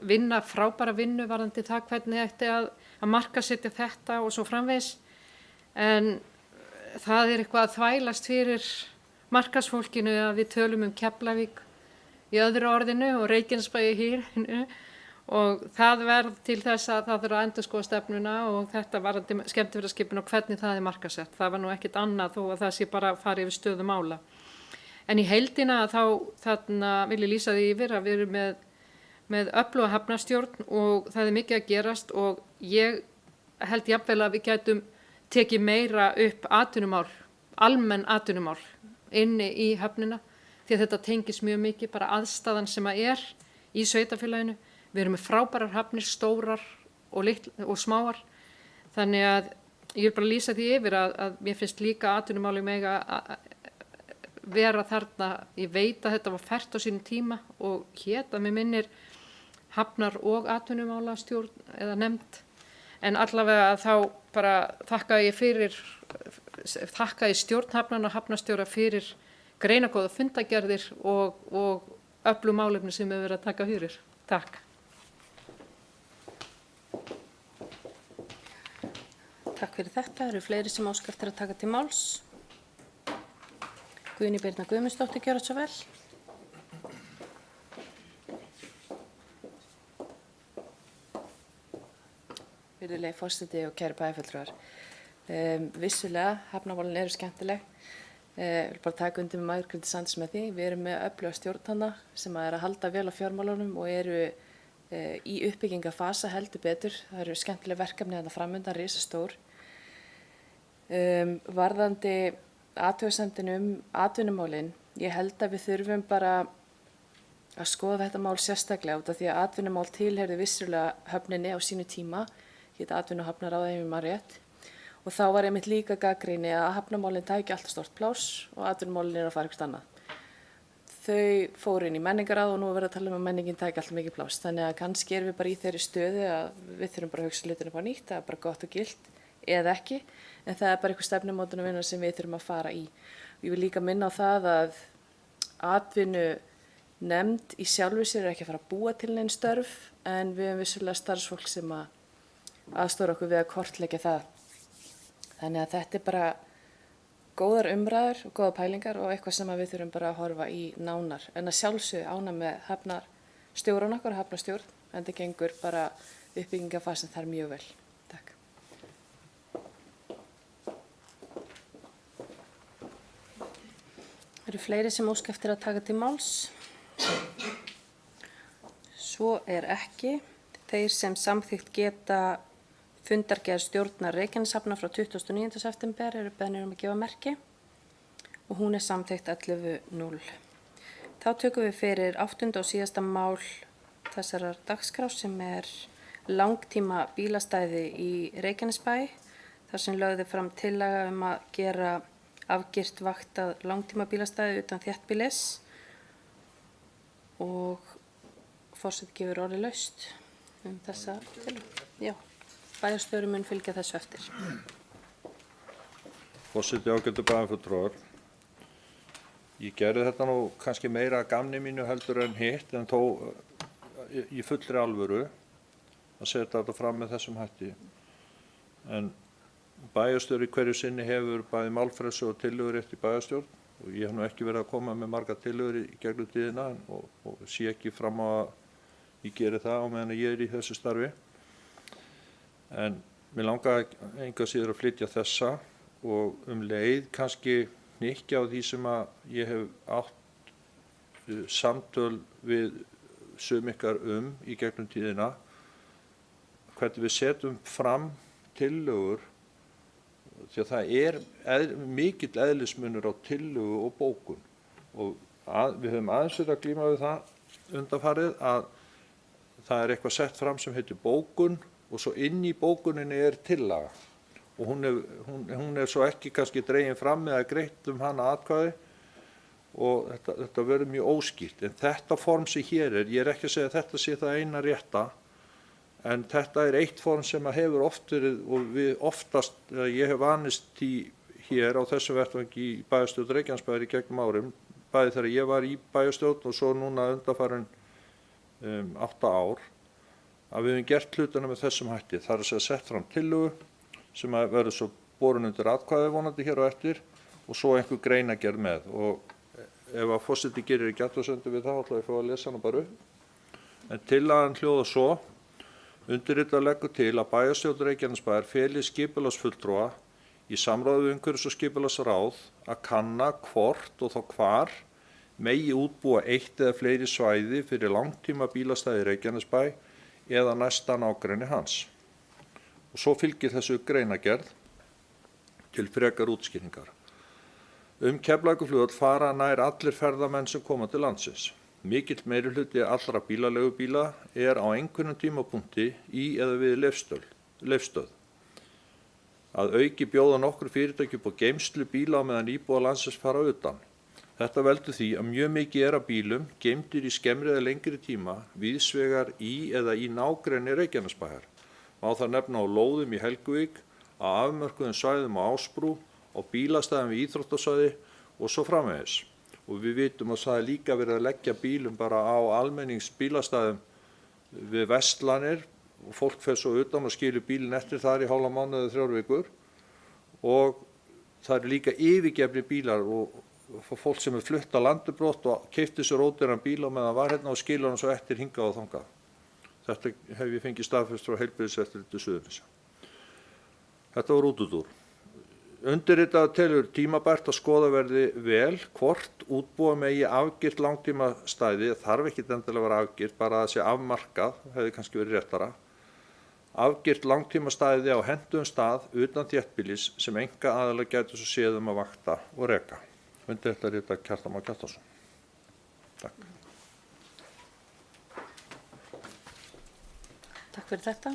vinna frábæra vinnu varðandi það hvernig ætti að markaðssetja þetta og svo framvegis, en það er eitthvað að þvælast fyrir markaðsfólkinu að við tölum Keflavík í öðru orðinu og Reykjanesbæ í hinu og það verð til þess að það þurfa að endurskoða stefnuna og þetta varðandi skemmtiferðaskipin og hvernig það er markaðsett. Það var nú ekkert annað þó að það sé bara að fara yfir stöðu mála. En í heildina þá þarna vil ég lýsa því yfir að við erum með öfluga hafnarstjórn og það er mikið að gerast og ég held jafnvel að við gætum tekið meira upp atvinnumál, almenn atvinnumál inni í höfnina því að þetta tengist mjög mikið bara aðstæðan sem að er í sveitarfélaginu. Við erum með frábærar hafnir, stórar og smáar, þannig að ég vil bara lýsa því yfir að mér finnst líka atvinnumáli mega vera þarna. Ég veit að þetta var fært á sínum tíma og hét að mér minnir hafnar og atvinnumálastjórn eða nefnd, en allavega þá bara þakka ég stjórnhafnana og hafnastjóra fyrir greinagóða fundagerðir og öflug málefni sem við verið að taka fyrir. Takk. Takk fyrir þetta. Eru fleiri sem óska eftir að taka til máls? Guðný Birna Guðmundsdóttir, gjörðu svo vel. Virðulegi forseti og kæru bæjarfulltrúar. Vissulega, hafnamálin eru skemmtileg. Ég vil bara taka undir með Margréti Sands með því. Við erum með öfluga stjórnana sem er að halda vel á fjármálunum og eru í uppbyggingafasa heldur betur. Það eru skemmtileg verkefni að það framundan risastór. Varðandi athugasemdin atvinnumálin, ég held að við þurfum bara að skoða þetta mál sérstaklega út af því að atvinnumál tilheyrðu vissulega höfninni á sínu tíma, hét atvinnu- og hafnaráð ef ég man rétt. Og þá var einmitt líka gagnrýni að hafnamálin tæki alltaf stórt pláss og atvinnumálin að fara eitthvað annað. Þau fóru inn í menningaráð og nú er verið að tala að menningin tæki alltaf mikið pláss. Þannig að kannski erum við bara í þeirri stöðu að við þurfum bara að hugsa hlutina upp á nýtt, það er bara gott og gilt eða ekki, en það er bara eitthvað stefnumótunarvinna sem við þurfum að fara í. Ég vil líka minna á það að atvinnunefnd í sjálfu sér er ekki að fara að búa til neinn störf, en við höfum vissulega starfsfólk sem aðstoðar okkur við að kortleggja það. Þannig að þetta er bara góðar umræður og góða pælingar og eitthvað sem við þurfum bara að horfa í nánar. En að sjálfsögðu ána með hafnarstjóran okkar og hafnarstjórn, en það gengur bara uppbyggingafasin þar mjög vel. Takk. Eru fleiri sem óska eftir að taka til máls? Svo er ekki. Þeir sem samþykkt geta fundargerð stjórnar Reykjaneshafnar frá 29. september eru beðnir að gefa merki og hún er samþykkt 11:0. Þá tökum við fyrir 8. og síðasta mál þessarar dagskrár sem er langtíma bílastæði í Reykjanesbæ, þar sem lögði fram tillaga að gera afgirt vaktað langtíma bílastæði utan þéttbýlis og forseti gefur orðið laust þessa tillögu. Já. Bæjarstjóri mun fylgja þessu eftir. Forseti, ágætu bæjarfulltrúar. Ég gerði þetta nú kannski meira að gamni mínu heldur en hitt, en þó í fullri alvöru að setja þetta fram með þessum hætti. En bæjarstjóri hverju sinni hefur bæði málfrelsi og tillögurétt í bæjarstjórn og ég hef nú ekki verið að koma með margar tillögur í gegnum tíðina og sé ekki fram á að ég geri það á meðan ég er í þessu starfi. En mér langaði engu að síður að flytja þessa og leið kannski hnykkja á því sem að ég hef átt samtöl við sum ykkar í gegnum tíðina, hvernig við setjum fram tillögur því að það er mikill eðlismunur á tillögu og bókun og við höfum aðeins verið að glíma við það undanfarið að það er eitthvað sett fram sem heitir bókun og svo inn í bókuninni er tillaga og hún er svo ekki kannski dregin fram eða greitt hana atkvæði og þetta verður mjög óskýrt. En þetta form sem hér ég er ekki að segja að þetta sé það eina rétta, en þetta er eitt form sem hefur oft verið og við oftast, ég hef vanist í hér á þessum vettvangi í bæjarstjórn Reykjanesbæjar í gegnum árum, bæði þegar ég var í bæjarstjórn og svo núna undanfarin 8 ár, að við höfum gert hlutina með þessum hætti. Það er að segja sett fram tillögu sem verður svo borin undir atkvæði vonandi hér á eftir og svo einhver greinargerð með. Og ef að forseti gerir ekki athugasemdir við það, ætla ég að fá að lesa hana bara upp. En tillagan hljóðar svo: undirritað leggur til að bæjarstjórn Reykjanesbæjar feli skipulagsfulltrúa í samráði við umhverfis- og skipulagsráð að kanna hvort og þá hvar megi útbúa eitt eða fleiri svæði fyrir langtíma bílastæði í Reykjanesbæ eða næsta nágrenni hans. Og svo fylgir þessu greinargerð til frekar útskýringar. Keflavíkurflugvöll fara nær allir ferðamenn sem koma til landsins. Mikill meirihluti allra bílaleigubíla er á einhvernum tímapunkti í eða við leifstöð. Að auki bjóða nokkur fyrirtæki upp á geymslu bíla á meðan íbúar landsins fara utan. Þetta veldur því að mjög mikið af bílum geymdir í skemmri eða lengri tíma víðsvegar í eða í nágrenni Reykjanesbæjar. Má það nefna á lóðum í Helguvík, á afmörkuðum svæðum á Ásbrú, á bílastæðum við íþróttasvæði og svo framvegis. Og við vitum að það líka verið að leggja bílum bara á almenningsbílastæðum við verslanir og fólk fer svo utan og skilur bílinn eftir þar í hálfa mánuð eða 3 vikur og það eru líka yfirgefni bílar og fólk sem flutt á landabrott og keypti sér ódýran bíl á meðan var hérna og skilur hann svo eftir hingað og þangað. Þetta hef ég fengið staðfest frá Heilbrigðiseftirliti Suðurnesja. Þetta var útúrdúr. Undirritað telur tímabært að skoða verði vel hvort útbúa megi afgirt langtímastæði, þarf ekki endilega að vera afgirt, bara að sé afmarkað, hefði kannski verið réttara. Afgirt langtímastæði á hentugum stað utan þéttbýlis sem einkaaðilar gætu svo séð að vakta og reka. Undir þetta rita Kjartan Már Kjartansson. Takk. Takk fyrir þetta.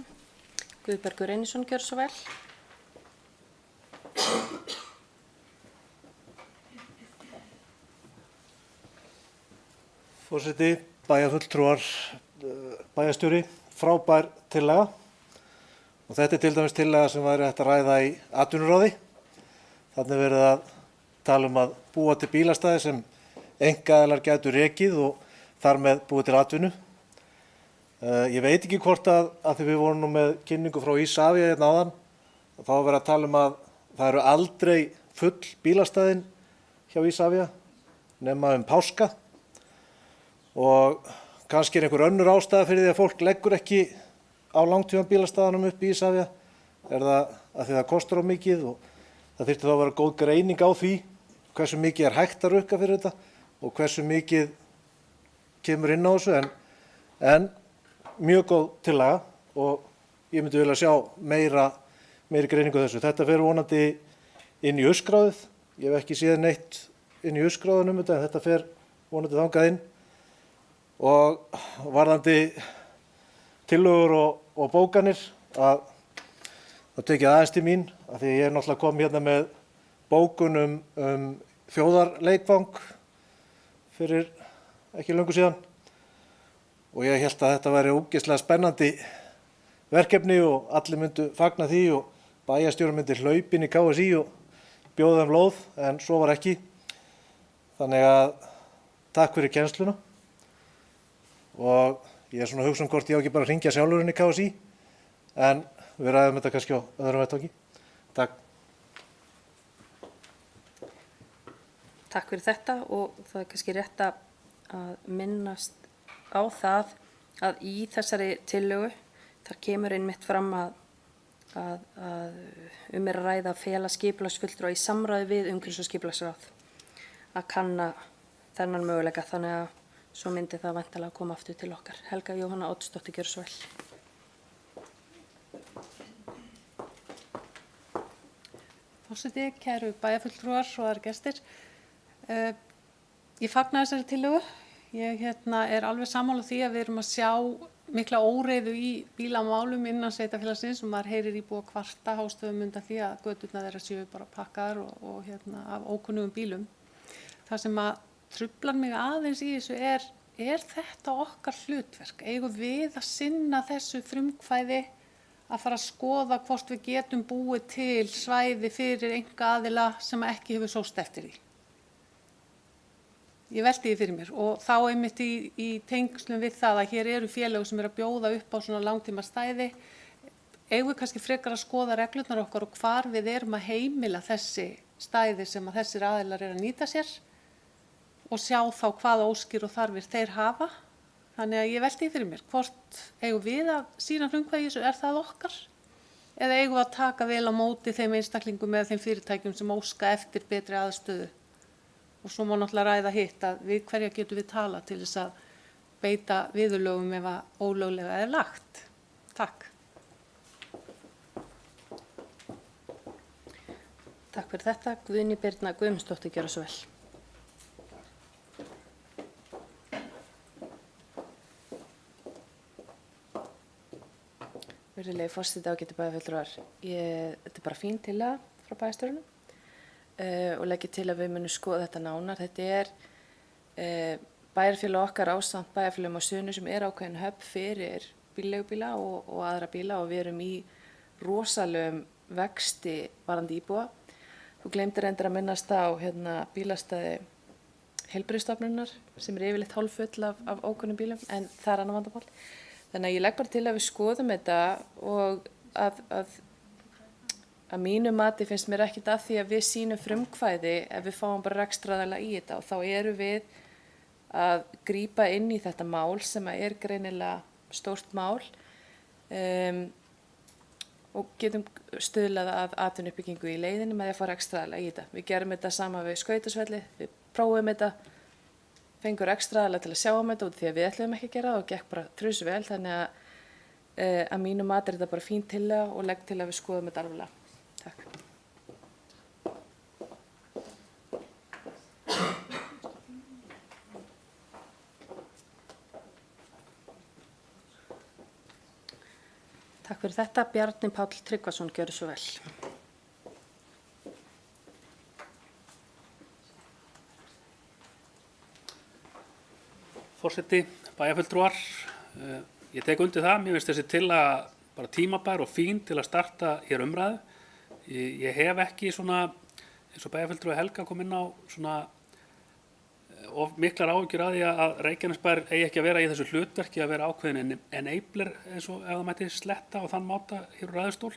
Guðbergur Einarsson, gjörðu svo vel. Forseti, bæjarfulltrúar, bæjarstjóri, frábær tillaga og þetta er til dæmis tillaga sem væri hægt að ræða í atvinnuráði. Þarna er verið að tala að búa til bílastæði sem einkaaðilar gætu rekið og þar með búið til atvinnu. Ég veit ekki hvort að því við vorum nú með kynningu frá Isavia hérna áðan, þá var verið að tala að það eru aldrei full bílastæðin hjá Isavia nema páska. Og kannski er einhver önnur ástæða fyrir því að fólk leggur ekki á langtíma bílastæðanum upp í Isavia. Er það að því það kostar of mikið og það þyrfti þá að vera góð greining á því hversu mikið er hægt að rukka fyrir þetta og hversu mikið kemur inn á þessu. En mjög góð tillaga og ég myndi vilja sjá meiri greiningu á þessu. Þetta fer vonandi inn í uppskráðið. Ég hef ekki séð neitt inn í uppskráðinu þetta en þetta fer vonandi þangað inn. Og varðandi tillögur og bókanir að tekið aðeins til mín af því ég er náttúrulega komið hérna með bókun þjóðarleikvang fyrir ekki löngu síðan og ég hélt að þetta væri ógeðslega spennandi verkefni og allir myndu fagna því og bæjarstjórinn myndi hlaupin í KSÍ og bjóða þeim lóð en svo var ekki. Þannig að takk fyrir kennsluna. Og ég er svona að hugsa hvort ég á ekki bara að hringja sjálfur inn í KSÍ en við ræðum þetta kannski á öðrum vettvangi. Takk. Takk fyrir þetta og það er kannski rétt að minnast á það að í þessari tillögu þar kemur einmitt fram að er að ræða að fela skipulagsfulltrúa í samráði við umhverfis- og skipulagsráð að kanna þennan möguleika þannig að svo myndi það væntanlega að koma aftur til okkar. Helga Jóhanna Oddsdóttir, gjörðu svo vel. Forseti, kæru bæjarfulltrúar og aðrir gestir. Ég fagna þessari tillögu. Ég er alveg sammála því að við erum að sjá mikla óreiðu í bílamálum innan sveitarfélagsins og maður heyrir íbúa kvarta hástöfum undan því að göturnar þeirra séu bara pakkaðar og af ókunnugum bílum. Það sem að truflar mig aðeins í þessu er þetta okkar hlutverk? Eigum við að sinna þessu frumkvæði að fara að skoða hvort við getum búið til svæði fyrir einkaaðila sem ekki hefur sóst eftir því? Ég velti því fyrir mér og þá einmitt í tengslum við það að hér eru félög sem eru að bjóða upp á svona langtíma stæði. Eigum við kannski frekar að skoða reglurnar okkar og hvar við erum að heimila þessi stæði sem að þessir aðilar eru að nýta sér og sjá þá hvaða óskir og þarfir þeir hafa. Þannig að ég velti því fyrir mér hvort eigum við að sýna frumkvæði í þessu, er það okkar? Eða eigum við að taka vel á móti þeim einstaklingum eða þeim fyrirtækjum sem óska eftir betri aðstöðu? Og svo má náttúrulega ræða hitt að við hverja getum við tala til þess að beita viðurlögum ef að ólöglega er lagt. Takk. Takk fyrir þetta. Guðný Birna Guðmundsdóttir, gjörðu svo vel. Virðulegi forseti, ágætu bæjarfulltrúar. Þetta er bara fín tillaga frá bæjarstjórunum og leggja til að við munum skoða þetta nánar. Þetta bæjarfélag okkar ásamt bæjarfélagum á Suðurnesjum sem ákveðin höfn fyrir bílleigubíla og aðra bíla og við erum í rosalegum vexti varðandi íbúa. Þú gleymdir reyndar að minnast á bílastæði heilbrigðisstofnunar sem yfirleitt hálffull af ókunnum bílum en það er annað vandamál. Þannig að ég legg bara til að við skoðum þetta og að mínu mati finnst mér ekkert að því að við sýnum frumkvæði ef við fáum bara rekstraraðila í þetta og þá erum við að grípa inn í þetta mál sem er greinilega stórt mál og getum stuðlað að atvinnuuppbyggingu í leiðinni með því að fá rekstraraðila í þetta. Við gerum þetta sama við Skautasvelli, við prófum þetta, fengur ekstraaðila til að sjá þetta út því að við ætlum ekki að gera það og gekk bara þrjusu vel þannig að mínu mati er þetta bara fín tillaga og legg til að við skoðum þetta alvarlega. Takk. Takk fyrir þetta. Bjarni Páll Tryggvason, gjörðu svo vel. Forseti, bæjarfulltrúar, ég tek undir það, mér finnst þessi tillaga bara tímabær og fín til að starta hér umræðu. Ég hef ekki svona, eins og bæjarfulltrúi Helga kom inn á, svona of miklar áhyggjur að því að Reykjanesbær eigi ekki að vera í þessu hlutverki að vera ákveðin enabler eins og ef það mætti sletta á þann máta hér úr ræðustól.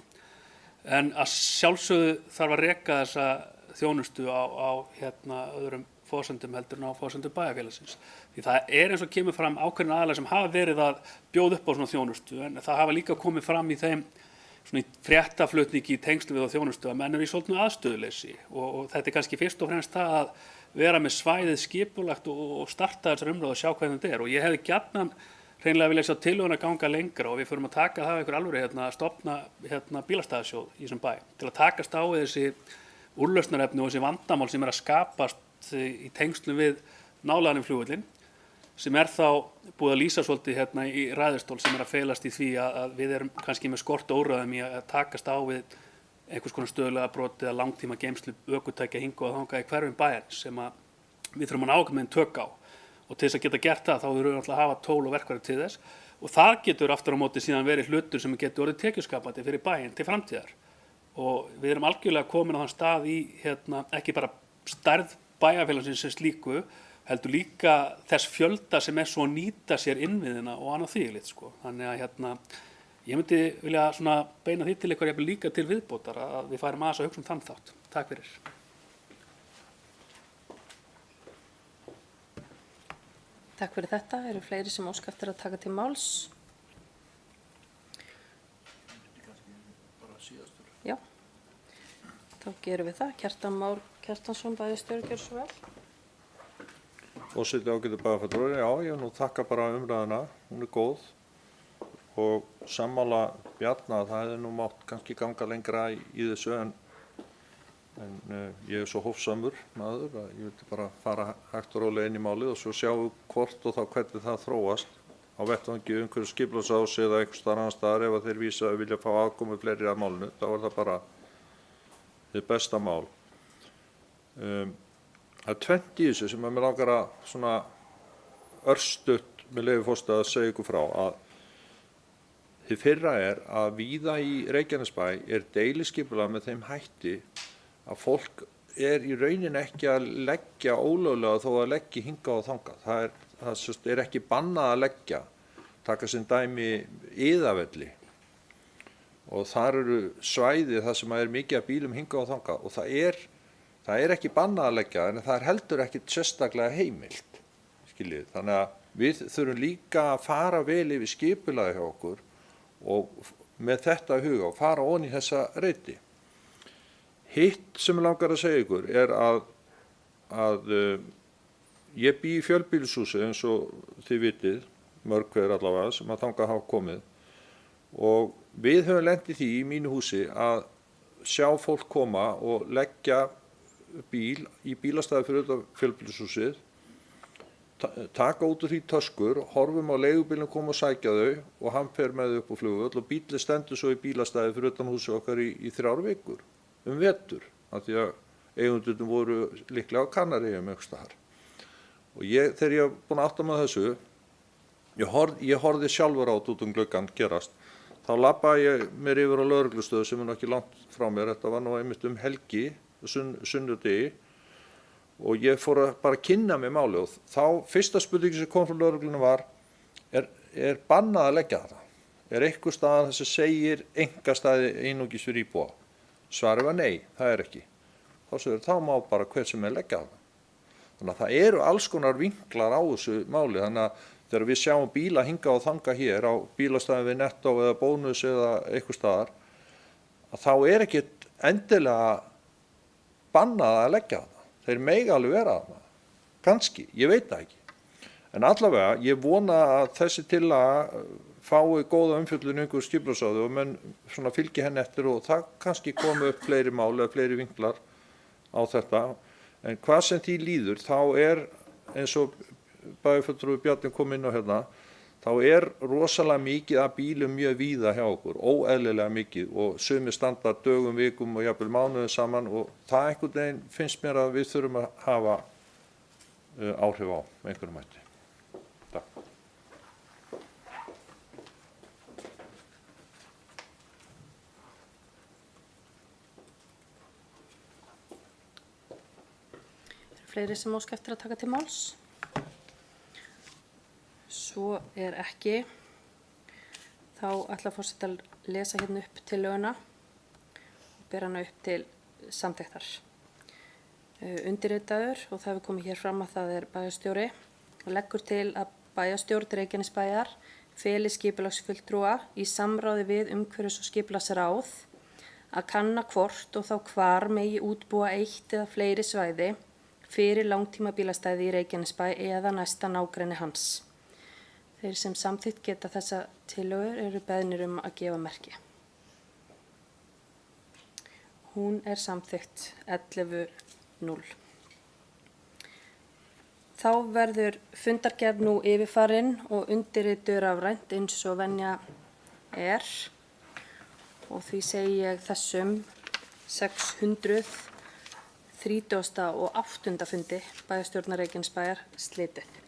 En að sjálfsögðu þarf að reka þessa þjónustu á öðrum forsendum heldur en á forsendum bæjarfélagsins. Því það er eins og kemur fram ákveðin aðalega sem hafa verið að bjóða upp á svona þjónustu en það hafa líka komið fram í þeim svona í fréttaflutningi í tengslu við á þjónustu að menn eru í svolítnu aðstöðuleysi og þetta er kannski fyrst og fremst það að vera með svæðið skipulagt og starta þessar umræðu og sjá hvernig þetta er og ég hefði gjarnan hreinlega viljað sjá tillöguna að ganga lengra og við förum að taka það ykkur alvöru að stofna bílastæðasjóð í þessum bæ til að takast á við þessi úrlausnarefni og þessi vandamál sem að skapast í tengslum við nálægan flugvöllinn sem þá búið að lýsa svolítið í ræðustól sem að felast í því að við erum kannski með skort óræðum í að takast á við einhvers konar stöðulega brot eða langtíma geymslu ökutækja hingað og þangað í hverfum bæjarins sem að við þurfum að ná ákveðin tök á og til þess að geta gert það þá þurfum við alltaf að hafa tól og verkfæri til þess og það getur aftur á móti síðan verið hlutur sem getur orðið tekjuskapandi fyrir bæinn til framtíðar og við erum algjörlega komin á þann stað í ekki bara stærð bæjarfélagsins sem slíku heldur líka þess fjölda sem svo að nýta sér innviðina og annað þvíumlíkt sko. Þannig að ég myndi vilja svona beina því til ykkur jafnvel líka til viðbótar að við færum aðeins að hugsa þann þátt. Takk fyrir. Takk fyrir þetta. Eru fleiri sem óska eftir að taka til máls? Já. Þá gerum við það. Kjartan Már Kjartansson, bæjarstjóri, gjörðu svo vel. Forseti, ágætu bæjarfulltrúar, já, ég nú þakka bara umræðuna, hún er góð og sammála Bjarna að það hefði nú mátt kannski ganga lengra í þessu en En ég er svo hófsamur maður að ég vildi bara fara hægt og rólega inn í málið og svo sjá hvort og þá hvernig það þróast á vettvangi umhverfis skipulagsráðs eða einhvers staðar annars staðar ef að þeir vísa að vilja fá aðkomu fleiri að málinu, þá er það bara hið besta mál. Það er tvennt í þessu sem að mér langar að svona örstutt með leyfi forseta að segja ykkur frá að hið fyrra er að víða í Reykjanesbæ er deiliskipulag með þeim hætti að fólk er í raunin ekki að leggja ólöglega þó að leggja hingað og þangað. Það er ekki bannað að leggja, taka sem dæmi Iðavelli og þar eru svæði þar sem er mikið af bílum hingað og þangað og það er ekki bannað að leggja en það er heldur ekki sérstaklega heimilt, skiljið. Þannig að við þurfum líka að fara vel yfir skipulagið hjá okkur og með þetta í huga og fara ofan í þessa reiti. Hitt sem ég langar að segja ykkur er að ég bý í fjölbýlishúsi eins og þið vitið, mörg hver allavega sem að þangað hafa komið og við höfum lent í því í mínu húsi að sjá fólk koma og leggja bíl í bílastæði fyrir þetta fjölbýlishúsið, taka út úr því töskur, horfum á leigubílinn koma og sækja þau og hann fer með þau upp á flugvöll og bílinn stendur svo í bílastæði fyrir utan húsi okkar í 3 vikur. Vetur, af því að eigendurnir voru líklega á Kanaríeyjum einhvers staðar. Og þegar ég búinn að átta mig á þessu, ég horfði sjálfur át út gluggann gerast, þá labbaði ég mér yfir á lögreglustöðu sem er ekki langt frá mér, þetta var nú einmitt helgi, sunnudegi, og ég fór að bara kynna mér málið og þá fyrsta spurningi sem kom frá lögreglunum var, er bannað að leggja þetta? Er einhver staðar þess að segir einkastæði einungis fyrir íbúa? Svarið var nei, það er ekki. Þá má bara hver sem leggja það. Þannig að það eru alls konar vinklar á þessu máli. Þannig að þegar við sjáum bíla hinga og þanga hér á bílastæðum við Netto eða Bónus eða eitthvað staðar, að þá er ekki endilega bannað að leggja það. Þeir mega alveg vera það. Kannski, ég veit það ekki. En allavega, ég vona að þessi tillaga fái góða umfjöllun einhver skipulagsráði og menn svona fylgi henni eftir og það kannski komi upp fleiri mál eða fleiri vinklar á þetta. En hvað sem því líður, þá er eins og bæjarfulltrúi Bjarni kom inn á hérna, þá er rosalega mikið af bílum mjög víða hjá okkur, óeðlilega mikið og sumir standa dögum, vikum og jafnvel mánuðum saman og það einhvern veginn finnst mér að við þurfum að hafa áhrif á einhverjum hætti. Takk. Fleiri sem óska eftir að taka til máls? Svo er ekki. Þá ætla forseti að lesa hérna upp tillöguna og bera hana upp til samþykktar. Undirritaður, og það hefur komið hér fram að það er bæjarstjóri, og leggur til að bæjarstjórn Reykjanesbæjar feli skipulagsfulltrúa í samráði við umhverfis- og skipulagsráð að kanna hvort og þá hvar megi útbúa eitt eða fleiri svæði fyrir langtímabílastæði í Reykjanesbæ eða næsta nágrenni hans. Þeir sem samþykkt geta þessa tillögur eru beðnir að gefa merki. Hún er samþykkt 11:0. Þá verður fundargerð nú yfirfarin og undirrituð rafrænt eins og venja er og því segi ég þessum 638. fundi bæjarstjórnar Reykjanesbæjar slitið.